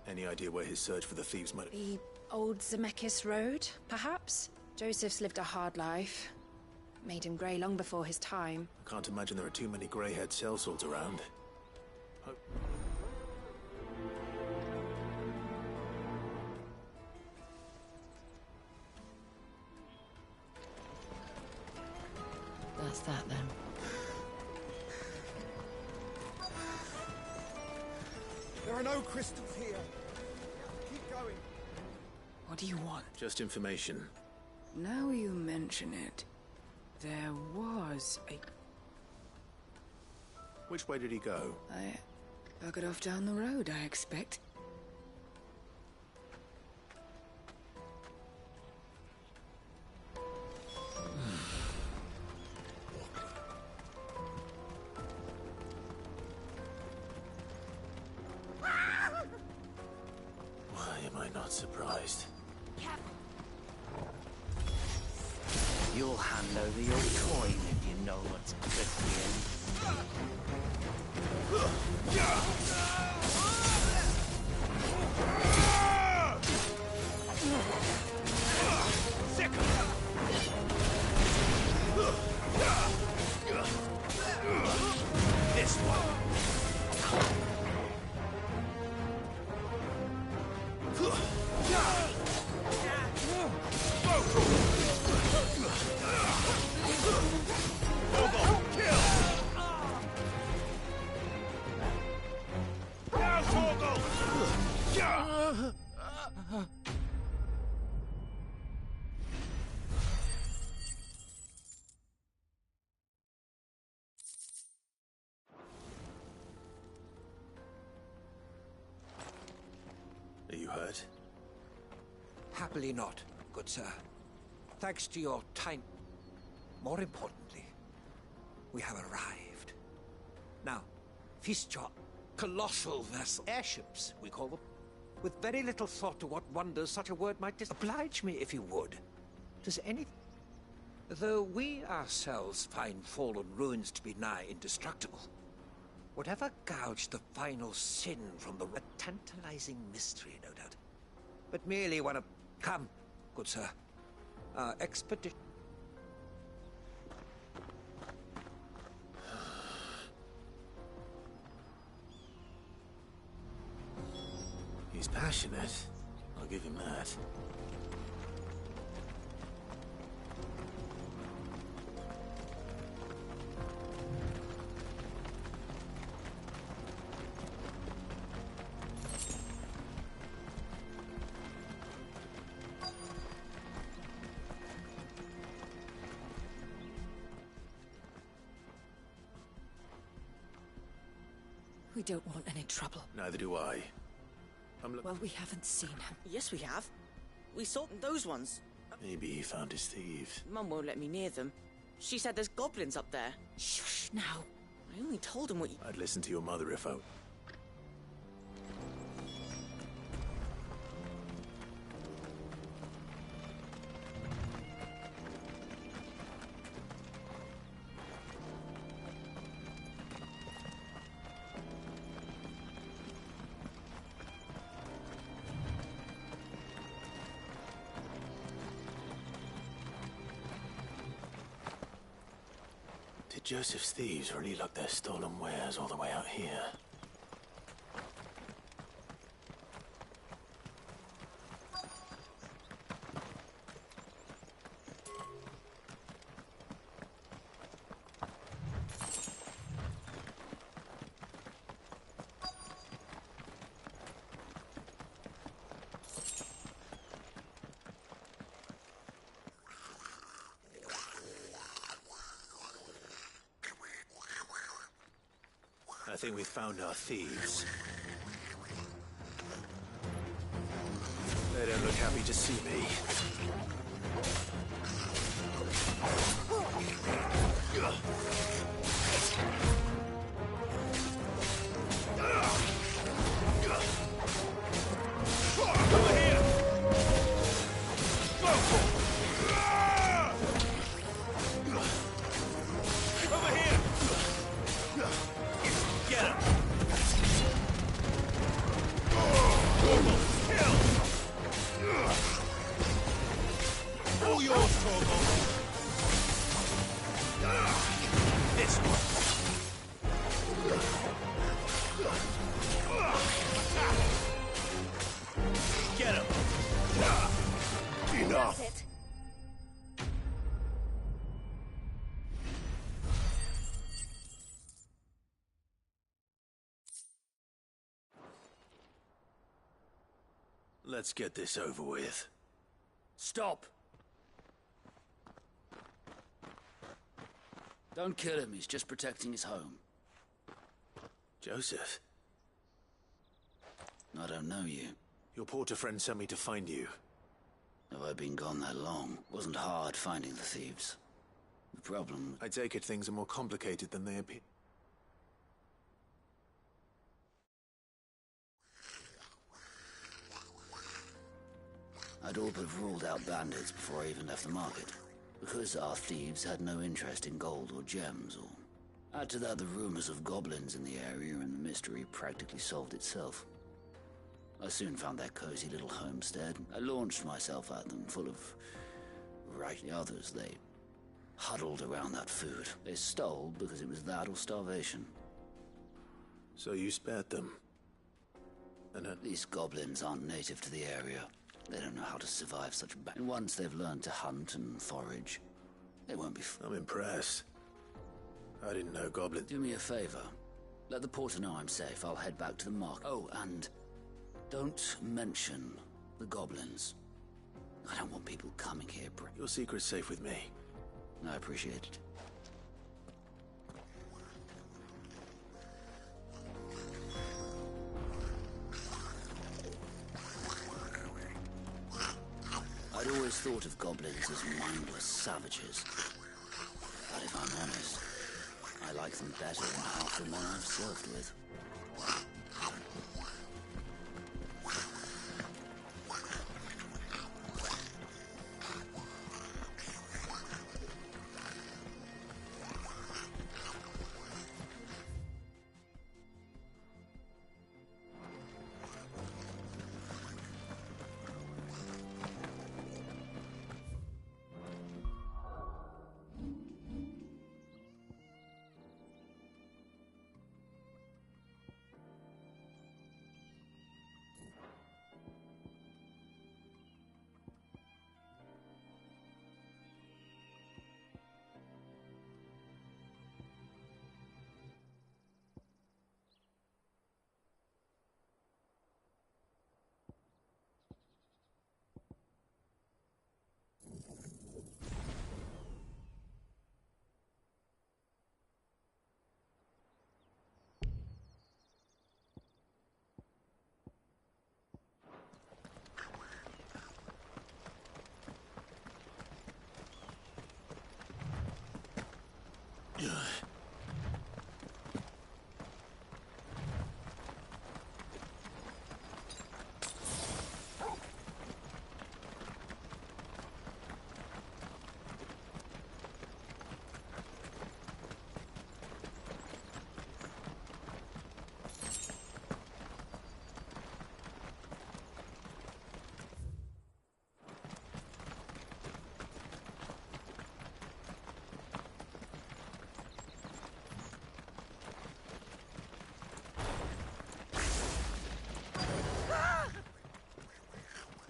Any idea where his search for the thieves might... The old Zemeckis Road, perhaps? Joseph's lived a hard life. Made him grey long before his time. I can't imagine there are too many grey-haired sellswords around. That's that, then. There are no crystals here. Keep going. What do you want? Just information. Now you mention it, there was a... Which way did he go? I took it off down the road, I expect. I not surprised? You'll hand over your coin if you know what's good This one. Are you hurt? Happily not, good sir. Thanks to your time. More importantly, we have arrived. Now, feast your colossal vessel. Airships, we call them. With very little thought to what wonders such a word might oblige me if you would. Does any... Though we ourselves find fallen ruins to be nigh indestructible, whatever gouged the final sin from the... A tantalizing mystery, no doubt. But merely one of... Come, good sir. Our expedition... He's passionate. I'll give him that. We don't want any trouble. Neither do I. Well, we haven't seen him. Yes, we have. We saw those ones. Maybe he found his thieves. Mum won't let me near them. She said there's goblins up there. Shush, now. I only told him what you... I'd listen to your mother if I... Did Joseph's thieves really lug their stolen wares all the way out here? I think we found our thieves. They don't look happy to see me. Over here! Over here! Get him! Kill! All yours, Torgal! This one! Get him! Enough! That's it. Let's get this over with. Stop! Don't kill him, he's just protecting his home. Joseph? I don't know you. Your porter friend sent me to find you. Have I been gone that long? Wasn't hard finding the thieves. The problem... I take it things are more complicated than they appear. I'd all but ruled out bandits before I even left the market, because our thieves had no interest in gold or gems, or add to that the rumors of goblins in the area, and the mystery practically solved itself. I soon found their cozy little homestead. I launched myself at them, full of the others. They huddled around that food. They stole because it was that or starvation. So you spared them? And These goblins aren't native to the area. They don't know how to survive such and once they've learned to hunt and forage, they won't be I'm impressed. I didn't know goblins... Do me a favor. Let the porter know I'm safe. I'll head back to the market. Oh, and don't mention the goblins. I don't want people coming here. Your secret's safe with me. I appreciate it. I'd always thought of goblins as mindless savages. But if I'm honest, I like them better than half the men I've served with.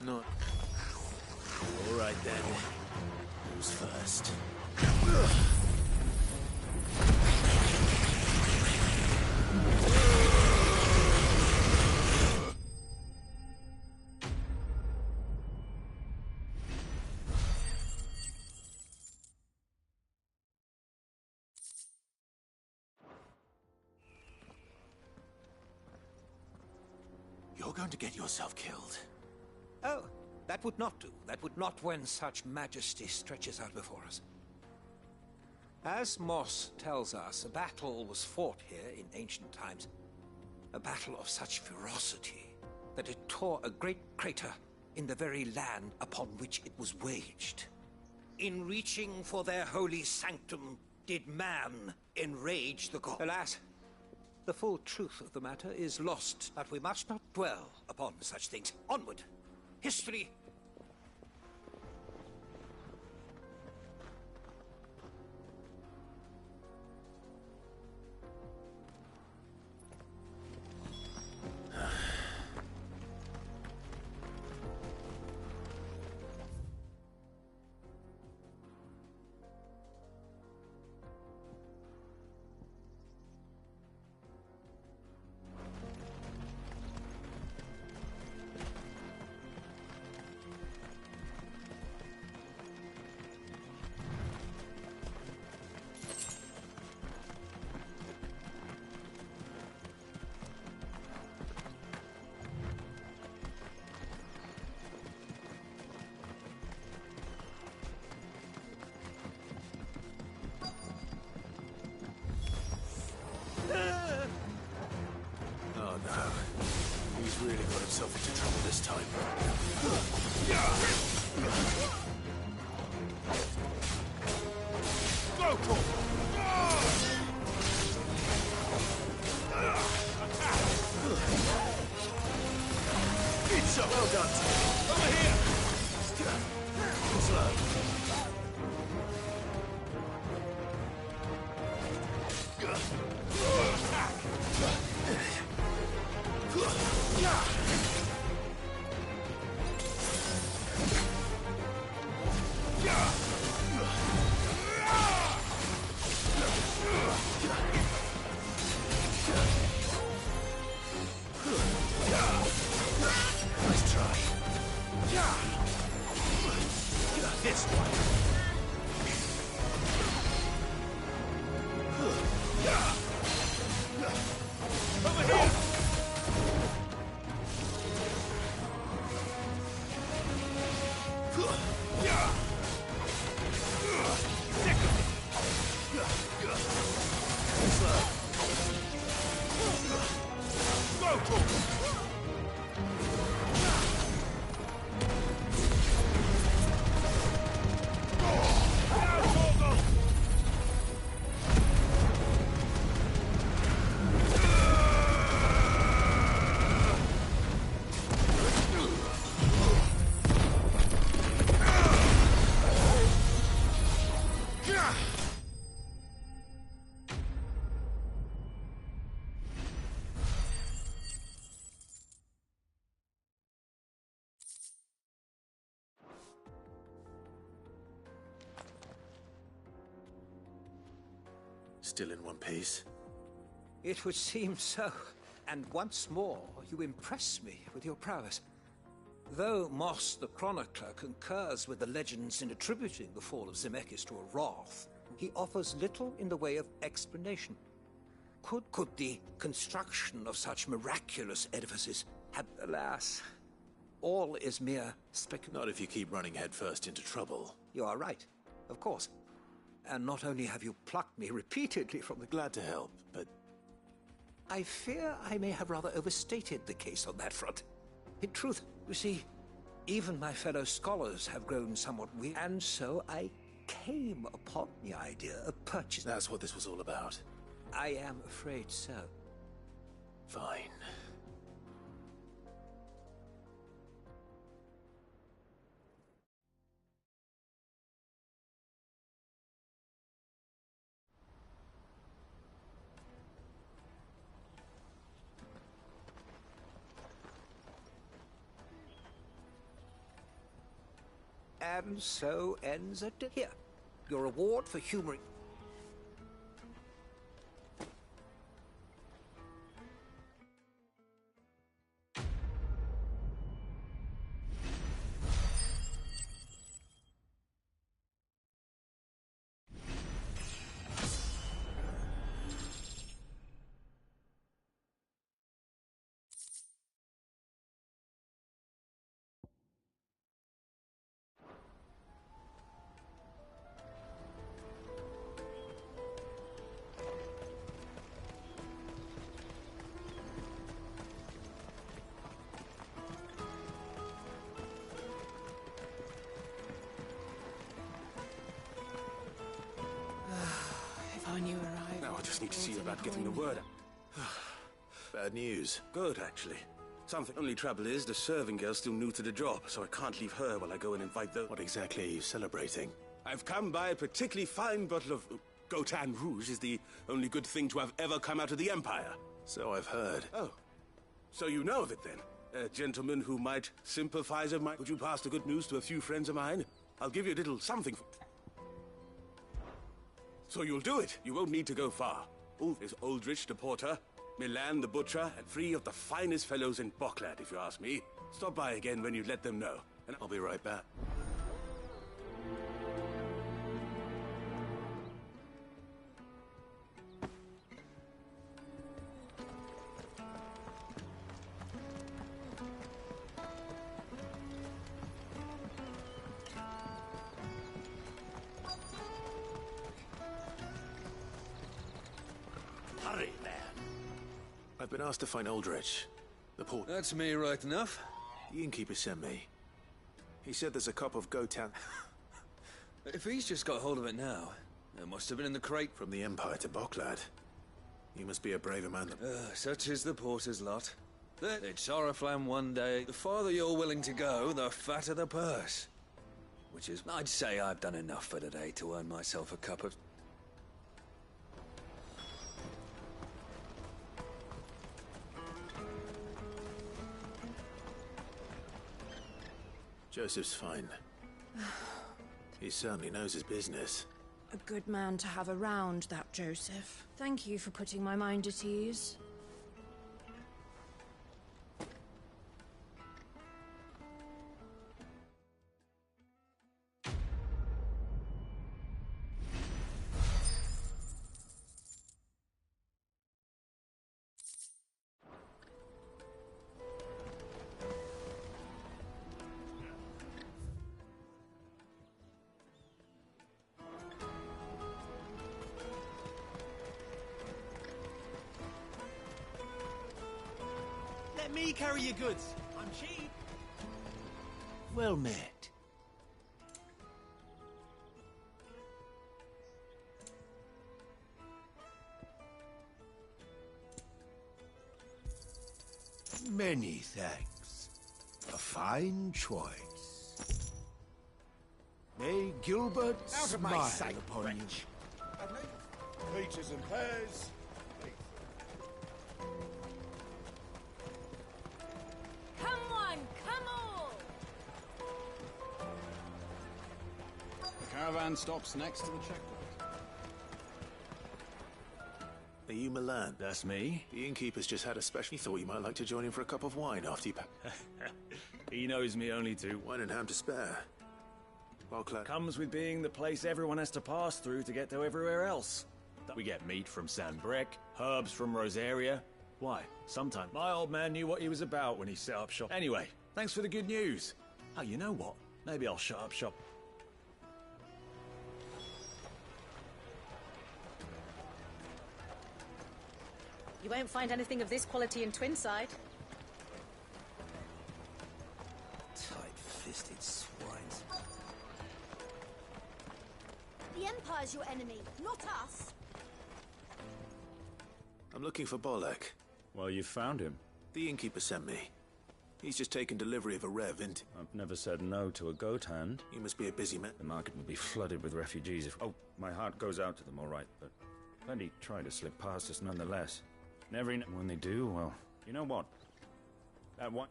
Not... All right then. Who's first? You're going to get yourself killed. Oh, that would not do. That would not when such majesty stretches out before us. As Moss tells us, a battle was fought here in ancient times. A battle of such ferocity that it tore a great crater in the very land upon which it was waged. In reaching for their holy sanctum, did man enrage the god. Alas, the full truth of the matter is lost, but we must not dwell upon such things. Onward! History! Oh no. He's really got himself into trouble this time. Pizza! Well done! Over here! Slow. Nice try. This one. Over here! Still in one piece. It would seem so. And once more, you impress me with your prowess. Though Moss the Chronicler concurs with the legends in attributing the fall of Zemeckis to a wrath, he offers little in the way of explanation. Could the construction of such miraculous edifices have... Alas, all is mere speculation. Not if you keep running headfirst into trouble. You are right, of course. And not only have you plucked me repeatedly from the... Glad to help, but... I fear I may have rather overstated the case on that front. In truth, you see, even my fellow scholars have grown somewhat weak, and so I came upon the idea of purchasing... That's what this was all about. I am afraid so. Fine. And so ends it. Here, your reward for humoring... If I knew arrived... Now I just need to see about getting the word out. Bad news. Good, actually. Something. Only trouble is, the serving girl's still new to the job, so I can't leave her while I go and invite the... What exactly are you celebrating? I've come by a particularly fine bottle of... Gotan Rouge is the only good thing to have ever come out of the Empire. So I've heard. Oh. So you know of it, then? A gentleman who might sympathize with my... Would you pass the good news to a few friends of mine? I'll give you a little something. So you'll do it. You won't need to go far. Ulf is Aldrich the Porter, Milan the Butcher, and 3 of the finest fellows in Boklad, if you ask me. Stop by again when you let them know. And I'll be right back. Hurry, man. I've been asked to find Aldrich, the port. That's me right enough. The innkeeper sent me. He said there's a cup of Gotan. If he's just got hold of it now, it must have been in the crate. From the Empire to Boklad. You must be a braver man than... Such is the porter's lot. It's Oriflamme one day. The farther you're willing to go, the fatter the purse. Which is, I'd say I've done enough for today to earn myself a cup of... Joseph's fine. He certainly knows his business. A good man to have around, that Joseph. Thank you for putting my mind at ease. Let me carry your goods. I'm cheap. Well met. Many thanks. A fine choice. May Gilbert Out of my smile sight, upon wretch. Peaches and pears. Come on, come on! The caravan stops next to the checkpoint. Are you Milan? That's me. The innkeeper's just had a special. He thought you might like to join him for a cup of wine after you He knows me only too. Wine and ham to spare. Boklad. Comes with being the place everyone has to pass through to get to everywhere else. We get meat from San Brec, herbs from Rosaria. Why? Sometime. My old man knew what he was about when he set up shop. Anyway, thanks for the good news. Oh, you know what? Maybe I'll shut up shop. You won't find anything of this quality in Twinside. Tight-fisted swines. The Empire's your enemy, not us. I'm looking for Bolek. Well, you found him. The innkeeper sent me. He's just taken delivery of a rev into... I've never said no to a goat hand. You must be a busy man. The market will be flooded with refugees if... Oh, my heart goes out to them, all right, but plenty try to slip past us nonetheless. Never when they do, well, you know what? That one...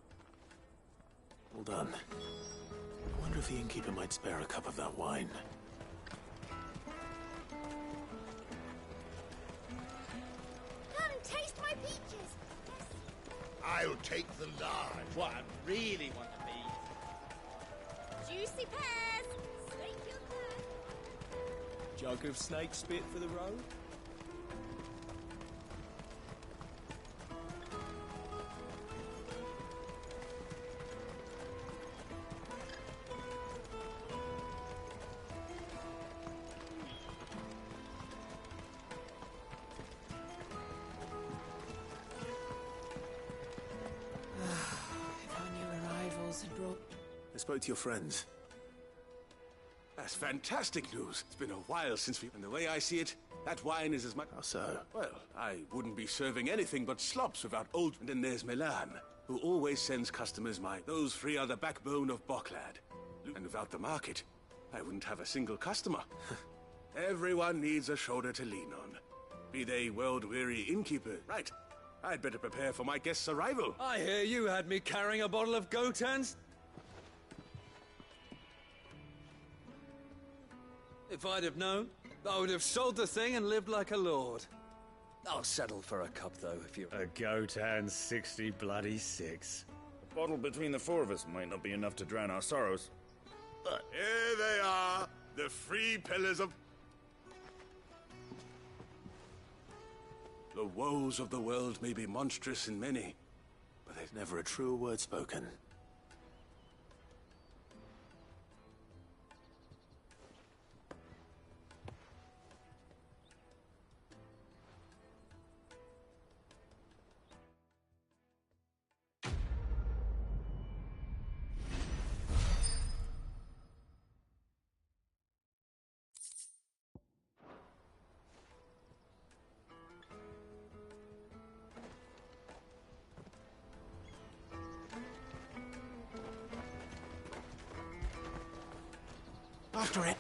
Well done. I wonder if the innkeeper might spare a cup of that wine. Come, taste my peaches. I'll take the large. What I really want to be. Juicy pears! Slake your thirst! Jug of snake spit for the road? I spoke to your friends. That's fantastic news. It's been a while since we... And the way I see it, that wine is as much... How so? Well, I wouldn't be serving anything but slops without old... And then there's Milan, who always sends customers my... Those three are the backbone of Boklad. And without the market, I wouldn't have a single customer. Everyone needs a shoulder to lean on. Be they world-weary innkeeper. Right. I'd better prepare for my guest's arrival. I hear you had me carrying a bottle of Gotans. If I'd have known, I would have sold the thing and lived like a lord. I'll settle for a cup, though, if you... A Gotan 60 bloody 6. A bottle between the four of us might not be enough to drown our sorrows. But... Here they are, the three pillars of... The woes of the world may be monstrous in many, but there's never a truer word spoken. After it.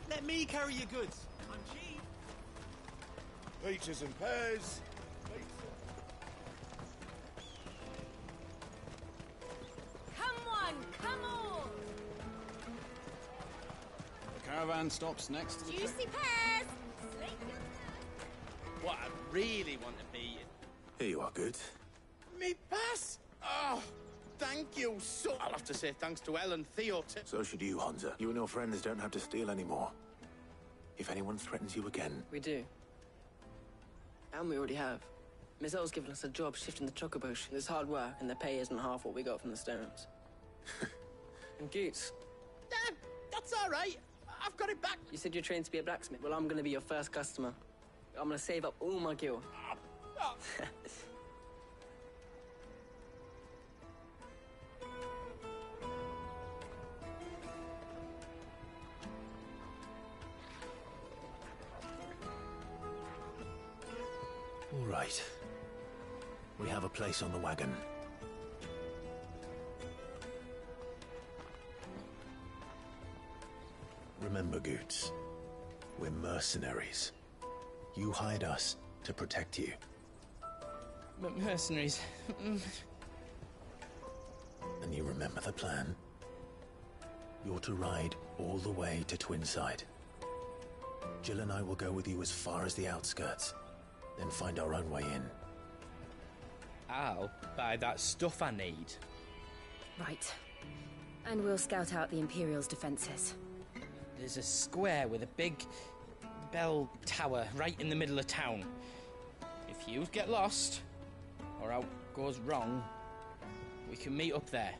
Let me carry your goods. I'm cheap. Peaches and pears. Come on, come on! The caravan stops next to the Juicy pears! Slate your thirst. What I really want to be Here you are, Goods. me pass. Oh, thank you so. I'll have to say thanks to Elle and Theo too. So should you, Hansa. You and your friends don't have to steal anymore. If anyone threatens you again... We do. And we already have. Miss Elle's given us a job shifting the chocobos. It's hard work, and the pay isn't half what we got from the stones. And Goots. That's all right. I've got it back. You said you're trained to be a blacksmith. Well, I'm gonna be your first customer. I'm gonna save up all my gil. All right. We have a place on the wagon. Remember, Goots, we're mercenaries. You hide us to protect you. But mercenaries. And you remember the plan? You're to ride all the way to Twinside. Jill and I will go with you as far as the outskirts, then find our own way in. I'll buy that stuff I need. Right. And we'll scout out the Imperial's defenses. There's a square with a big bell tower right in the middle of town. If you get lost, or out goes wrong, we can meet up there.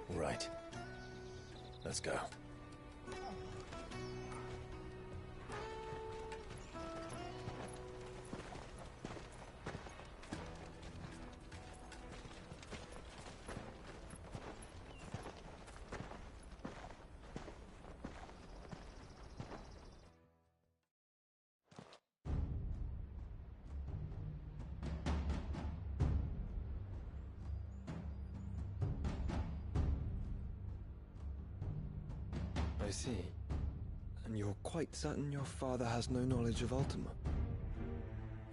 All right. Let's go. I see. And you're quite certain your father has no knowledge of Ultima?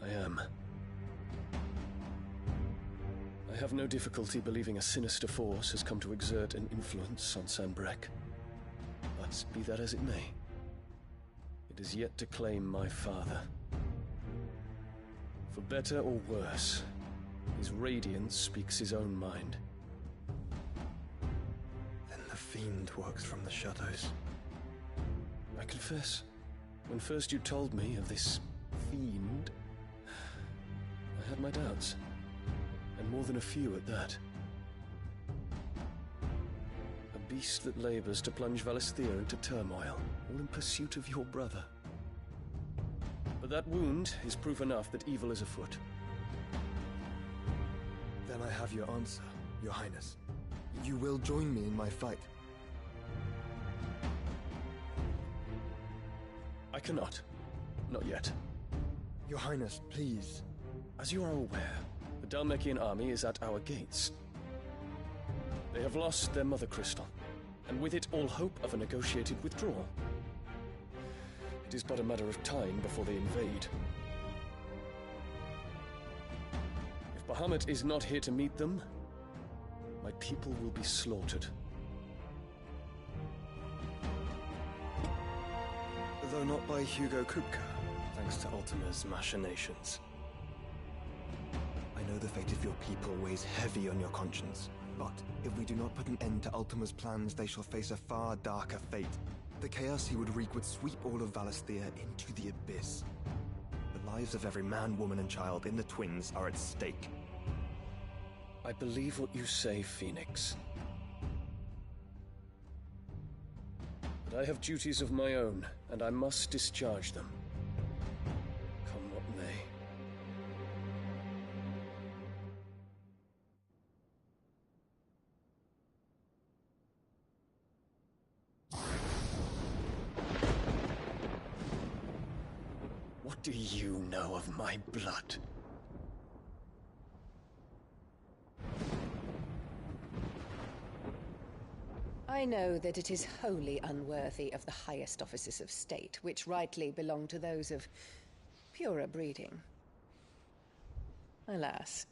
I am. I have no difficulty believing a sinister force has come to exert an influence on Sanbreque. But be that as it may, it is yet to claim my father. For better or worse, his radiance speaks his own mind. Then the fiend works from the shadows. I confess, when first you told me of this fiend, I had my doubts. And more than a few at that. A beast that labors to plunge Valisthea into turmoil, all in pursuit of your brother. But that wound is proof enough that evil is afoot. Then I have your answer, Your Highness. You will join me in my fight. I cannot. Not yet. Your Highness, please. As you are aware, the Dhalmekian army is at our gates. They have lost their mother crystal, and with it all hope of a negotiated withdrawal. It is but a matter of time before they invade. If Bahamut is not here to meet them, my people will be slaughtered. Though not by Hugo Kupka, thanks to Ultima's machinations. I know the fate of your people weighs heavy on your conscience, but if we do not put an end to Ultima's plans, they shall face a far darker fate. The chaos he would wreak would sweep all of Valisthea into the abyss. The lives of every man, woman, and child in the Twins are at stake. I believe what you say, Phoenix. But I have duties of my own, and I must discharge them. Come what may. What do you know of my blood? I know that it is wholly unworthy of the highest offices of state, which rightly belong to those of purer breeding. Alas.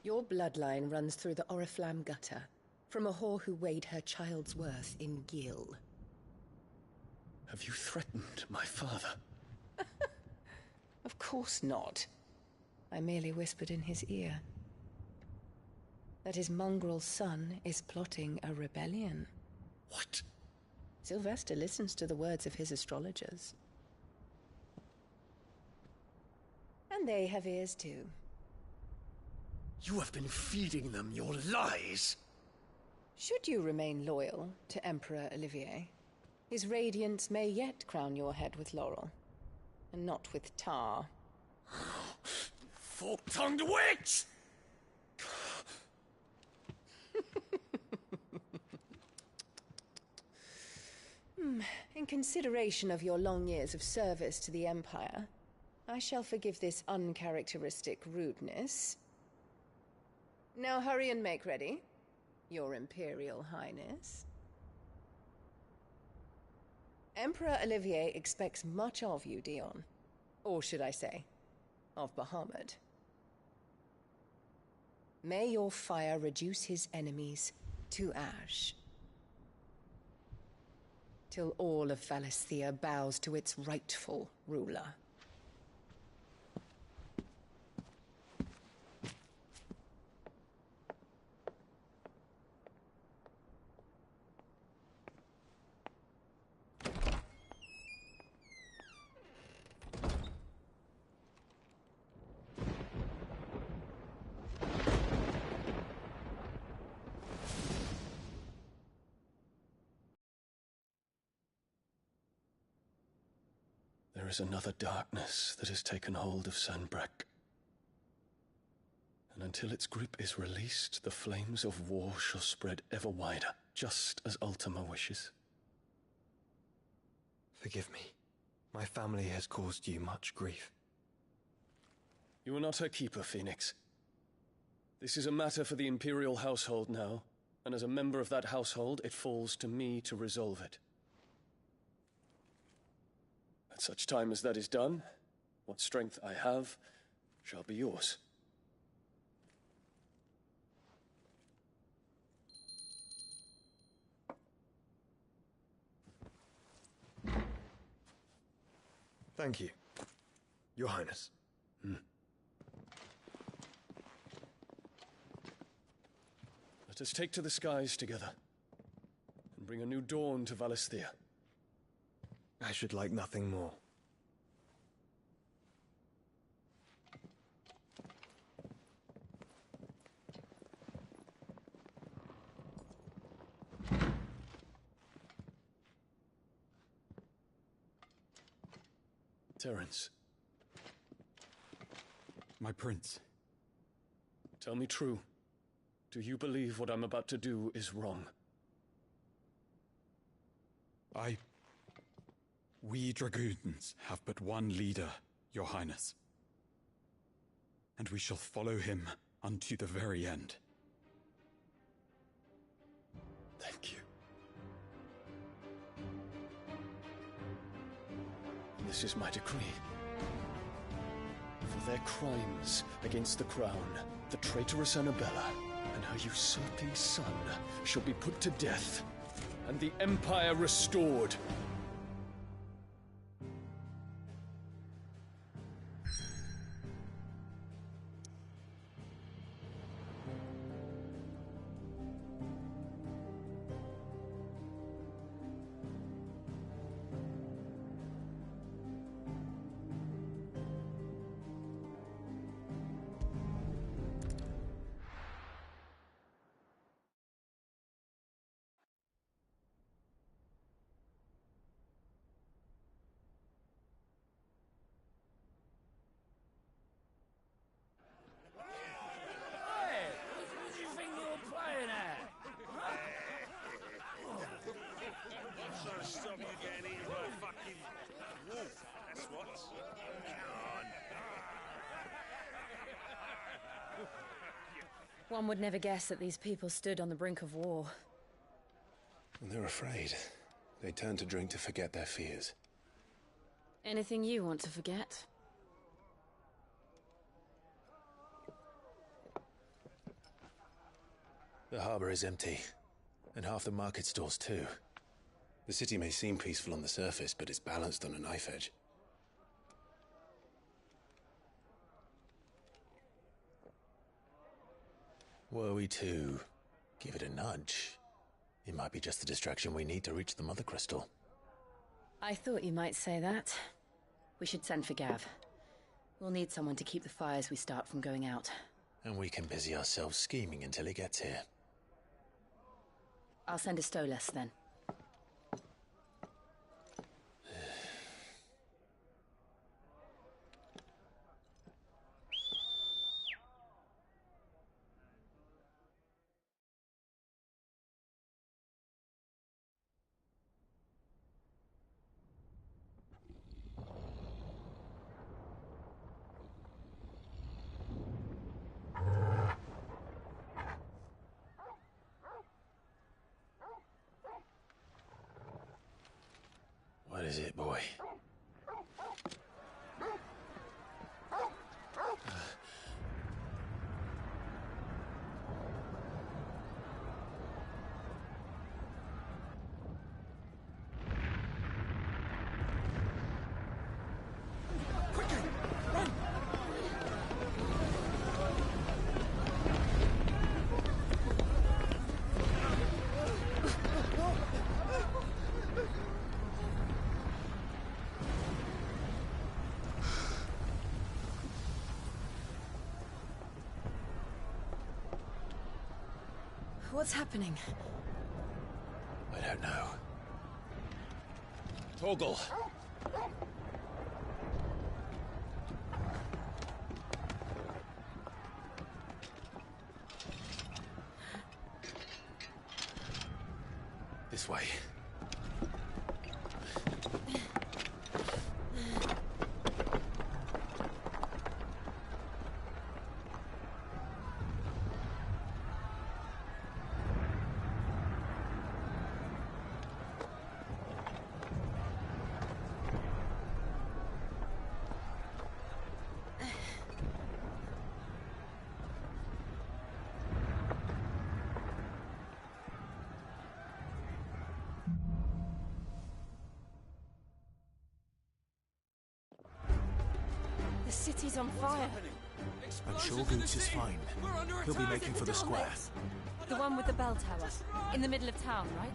Your bloodline runs through the Oriflamme gutter, from a whore who weighed her child's worth in gil. Have you threatened my father? Of course not. I merely whispered in his ear that his mongrel son is plotting a rebellion. What? Sylvester listens to the words of his astrologers. And they have ears too. You have been feeding them your lies! Should you remain loyal to Emperor Olivier, his radiance may yet crown your head with laurel, and not with tar. Fork-tongued witch! In consideration of your long years of service to the Empire, I shall forgive this uncharacteristic rudeness. Now hurry and make ready, Your Imperial Highness. Emperor Olivier expects much of you, Dion. Or should I say, of Bahamut. May your fire reduce his enemies to ash, till all of Valisthea bows to its rightful ruler. There is another darkness that has taken hold of Sanbreque. And until its grip is released, the flames of war shall spread ever wider, just as Ultima wishes. Forgive me. My family has caused you much grief. You are not her keeper, Phoenix. This is a matter for the Imperial household now, and as a member of that household, it falls to me to resolve it. At such time as that is done, what strength I have shall be yours. Thank you, Your Highness. Let us take to the skies together, and bring a new dawn to Valisthea. I should like nothing more. Terence. My prince. Tell me true. Do you believe what I'm about to do is wrong? We dragoons have but one leader, Your Highness. And we shall follow him unto the very end. Thank you. This is my decree. For their crimes against the crown, the traitorous Annabella and her usurping son shall be put to death, and the Empire restored. One would never guess that these people stood on the brink of war. And they're afraid. They turn to drink to forget their fears. Anything you want to forget? The harbor is empty, and half the market stalls too. The city may seem peaceful on the surface, but it's balanced on a knife edge. Were we to give it a nudge, it might be just the distraction we need to reach the Mother Crystal. I thought you might say that. We should send for Gav. We'll need someone to keep the fires we start from going out. And we can busy ourselves scheming until he gets here. I'll send a Stolas then. What is it, boy? What's happening? I don't know. Torgal! This way. The city's on fire. I'm sure Goots is fine. He'll be making for the square. The one with the bell tower. In the middle of town, right?